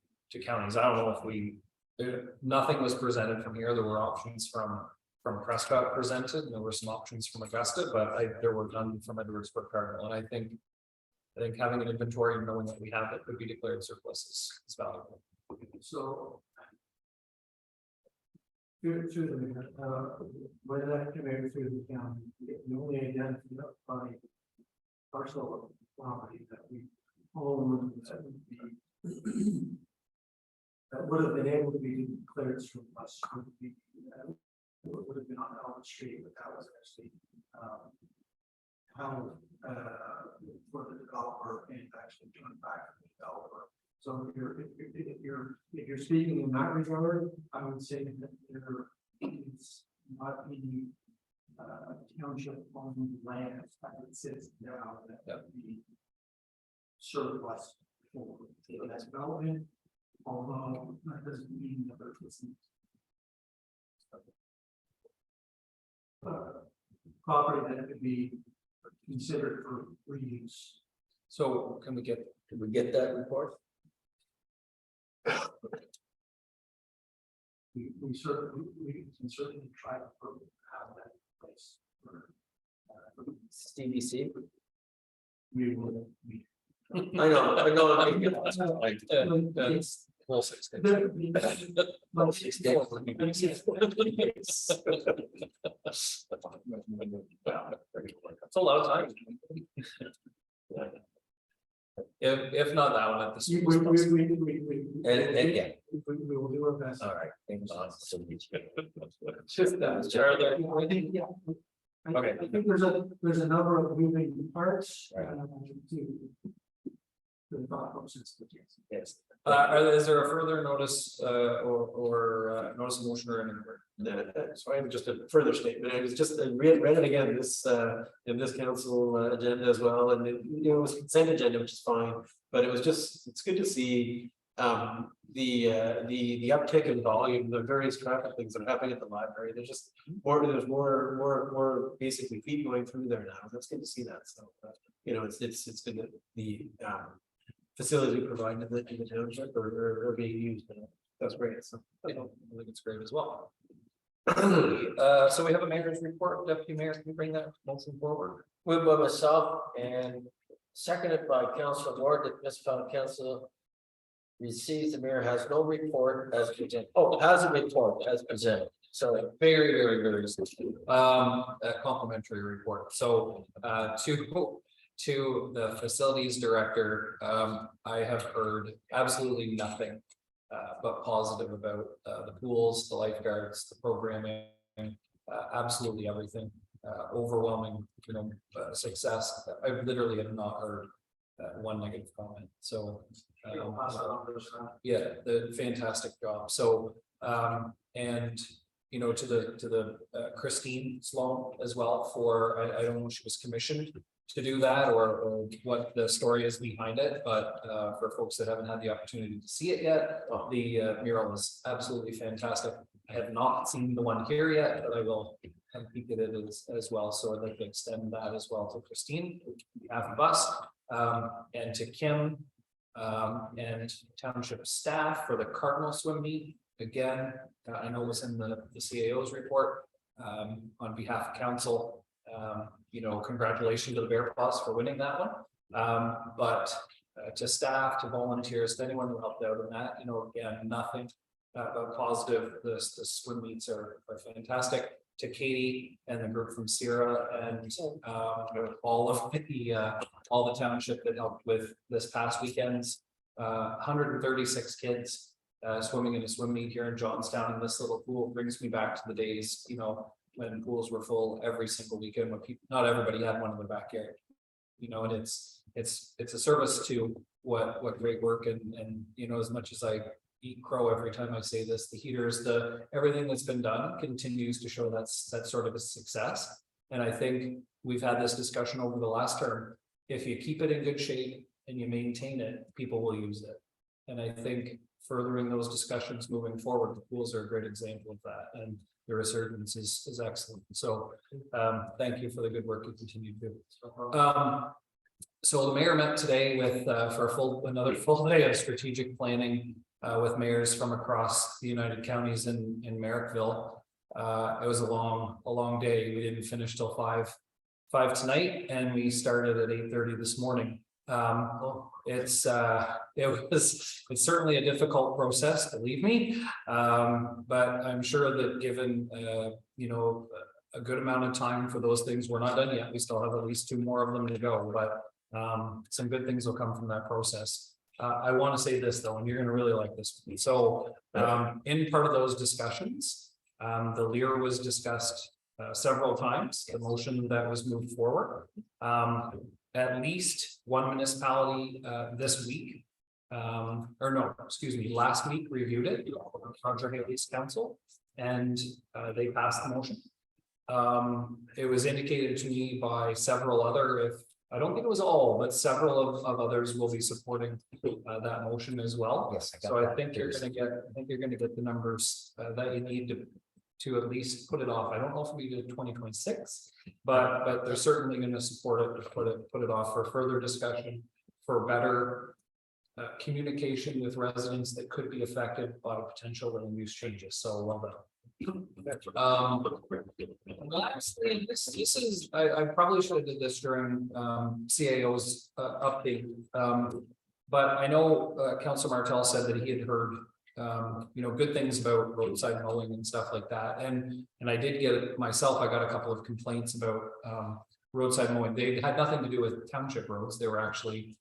counties. I don't know if nothing was presented from here. There were options from Prescott presented, and there were some options from Augusta, but there were none from Edwardsburg Cardinal. And I think having an inventory and knowing that we have it could be declared surplus is valuable. So. Through when that came through the county, we only identify parcel of property that we own that would have been able to be declared surplus. Would have been on Elm Street, but that was actually how for the developer and actually turn back to the developer. So if you're speaking in that regard, I would say that there is not any township owned land that sits now that would be surplus for that development, although that doesn't mean that there isn't property that could be considered for reuse. So can we get that report? We can certainly try to have that in place. CDC? We will. I know. that's whole 6 days. That's a lot of time. If not that one, at the. And yeah, We will do our best. all right. Thanks. Just that, Charlie. Okay. I think there's a number of moving parts. Right. To the thought process. Yes. Is there a further notice or notice of motion or anything? So I have just a further statement. I was just read it again this in this council agenda as well, and it was consent agenda, which is fine. But it was it's good to see the uptick in volume, the various traffic things that are happening at the library. There's more basically feet going through there now. That's good to see that. So it's good that the facilities we provide in the township are being used. That's great. So I think it's great as well. So we have a mayor's report. Deputy Mayor, can you bring that motion forward? Moved by myself and seconded by Councilor Ward that Municipal Council receives, the mayor has no report as presented. Oh, has a report as presented. So Very complimentary report. So to the facilities director, I have heard absolutely nothing but positive about the pools, the lifeguards, the programming, absolutely everything. Overwhelming, success. I literally have not heard one negative comment. So yeah, the fantastic job. So and to the Christine Sloan as well for I don't know if she was commissioned to do that or what the story is behind it, but for folks that haven't had the opportunity to see it yet, the mural is absolutely fantastic. I have not seen the one here yet, but I will have peeked at it as well. So I'd like to extend that as well to Christine, on behalf of us, and to Kim and township staff for the Cardinal swim meet. Again, I know it was in the CAO's report. On behalf of council, congratulations to the Bear Paws for winning that one. But to staff, to volunteers, to anyone who helped out in that, again, nothing but positive. The swim meets are fantastic. To Katie and the group from Sierra and all the township that helped with this past weekend's 136 kids swimming in a swim meet here in Johnstown, and this little pool brings me back to the days, when pools were full every single weekend, when people, not everybody had one in their backyard. And it's a service to what great work and as much as I eat crow every time I say this, the heaters, everything that's been done continues to show that's sort of a success. And I think we've had this discussion over the last term. If you keep it in good shape and you maintain it, people will use it. And I think furthering those discussions moving forward, the pools are a great example of that. And the resurgence is excellent. So thank you for the good work you continue to do. So the mayor met today with for another full day of strategic planning with mayors from across the United Counties in Merrickville. It was a long day. We didn't finish till 5 tonight, and we started at 8:30 this morning. It's certainly a difficult process, believe me, but I'm sure that given a good amount of time for those things, we're not done yet. We still have at least 2 more of them to go, but some good things will come from that process. I want to say this though, and you're going to really like this. So in part of those discussions, the LEAR was discussed several times, the motion that was moved forward. At least one municipality this week, last week reviewed it, Contra Haley's Council, and they passed the motion. It was indicated to me by several other, I don't think it was all, but several of others will be supporting that motion as well. Yes, So I think you're going to get the numbers that you need to at least put it off. I don't know if we do 2026, but they're certainly going to support it, to put it off for further discussion, for better communication with residents that could be affected by potential land use changes. So well done. Lastly, this is I probably should have did this during CAO's update, but I know Councilor Martel said that he had heard good things about roadside mowing and stuff like that, and I did get myself, I got a couple of complaints about roadside mowing. They had nothing to do with township roads, they were actually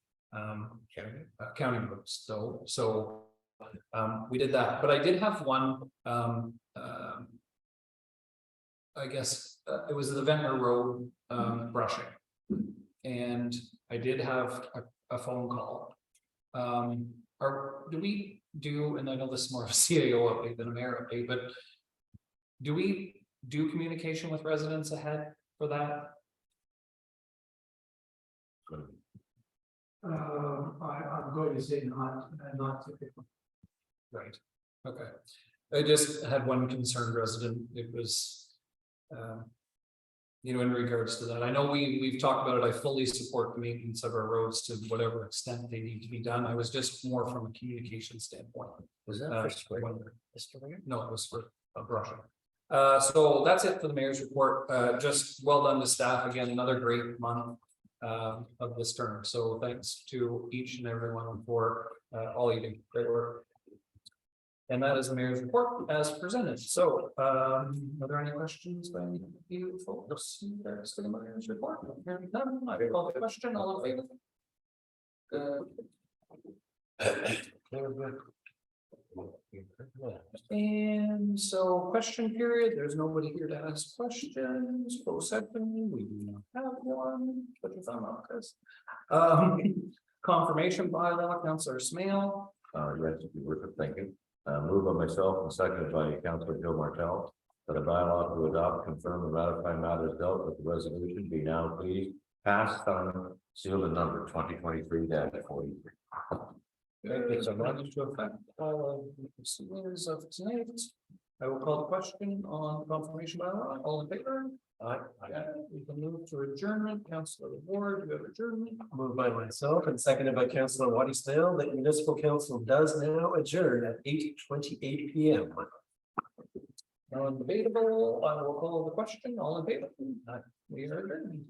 county roads. So we did that, but I did have one I guess it was the Ventnor Road brushing, and I did have a phone call. Do we do, and I know this is more of a CAO update than a mayor update, but do we do communication with residents ahead for that? I'm going to say not typically. Right. Okay. I just had one concerned resident. It was, in regards to that. I know we've talked about it. I fully support the maintenance of our roads to whatever extent they need to be done. I was just more from a communication standpoint. Was that for spring? No, it was for brushing. So that's it for the mayor's report. Just well done to staff again. Another great month of this term. So thanks to each and every one for all you do. Great work. And that is the mayor's report as presented. So are there any questions by any of you folks in regards to the mayor's report? None. I call the question. All in favor? And so question period, there's nobody here to ask questions. Closed session, we do not have one. Put your thumb up, Chris. Confirmation bylaw, Councilor Smale. Yes, thank you. Moved by myself and seconded by Councilor Joe Martel that a bylaw to adopt, confirm, and ratify matters dealt with the resolution be now please passed on sealed and number 2023-43. Okay, so that is to affect all of the proceedings of tonight. I will call the question on confirmation bylaw. All in favor? Aye. We can move to adjournment. Councilor Ward, you have adjournment. Moved by myself and seconded by Councilor Waddy Snail that municipal council does now adjourn at 8:28 p.m. Non-debatable. I will call the question. All in favor? We are adjourned.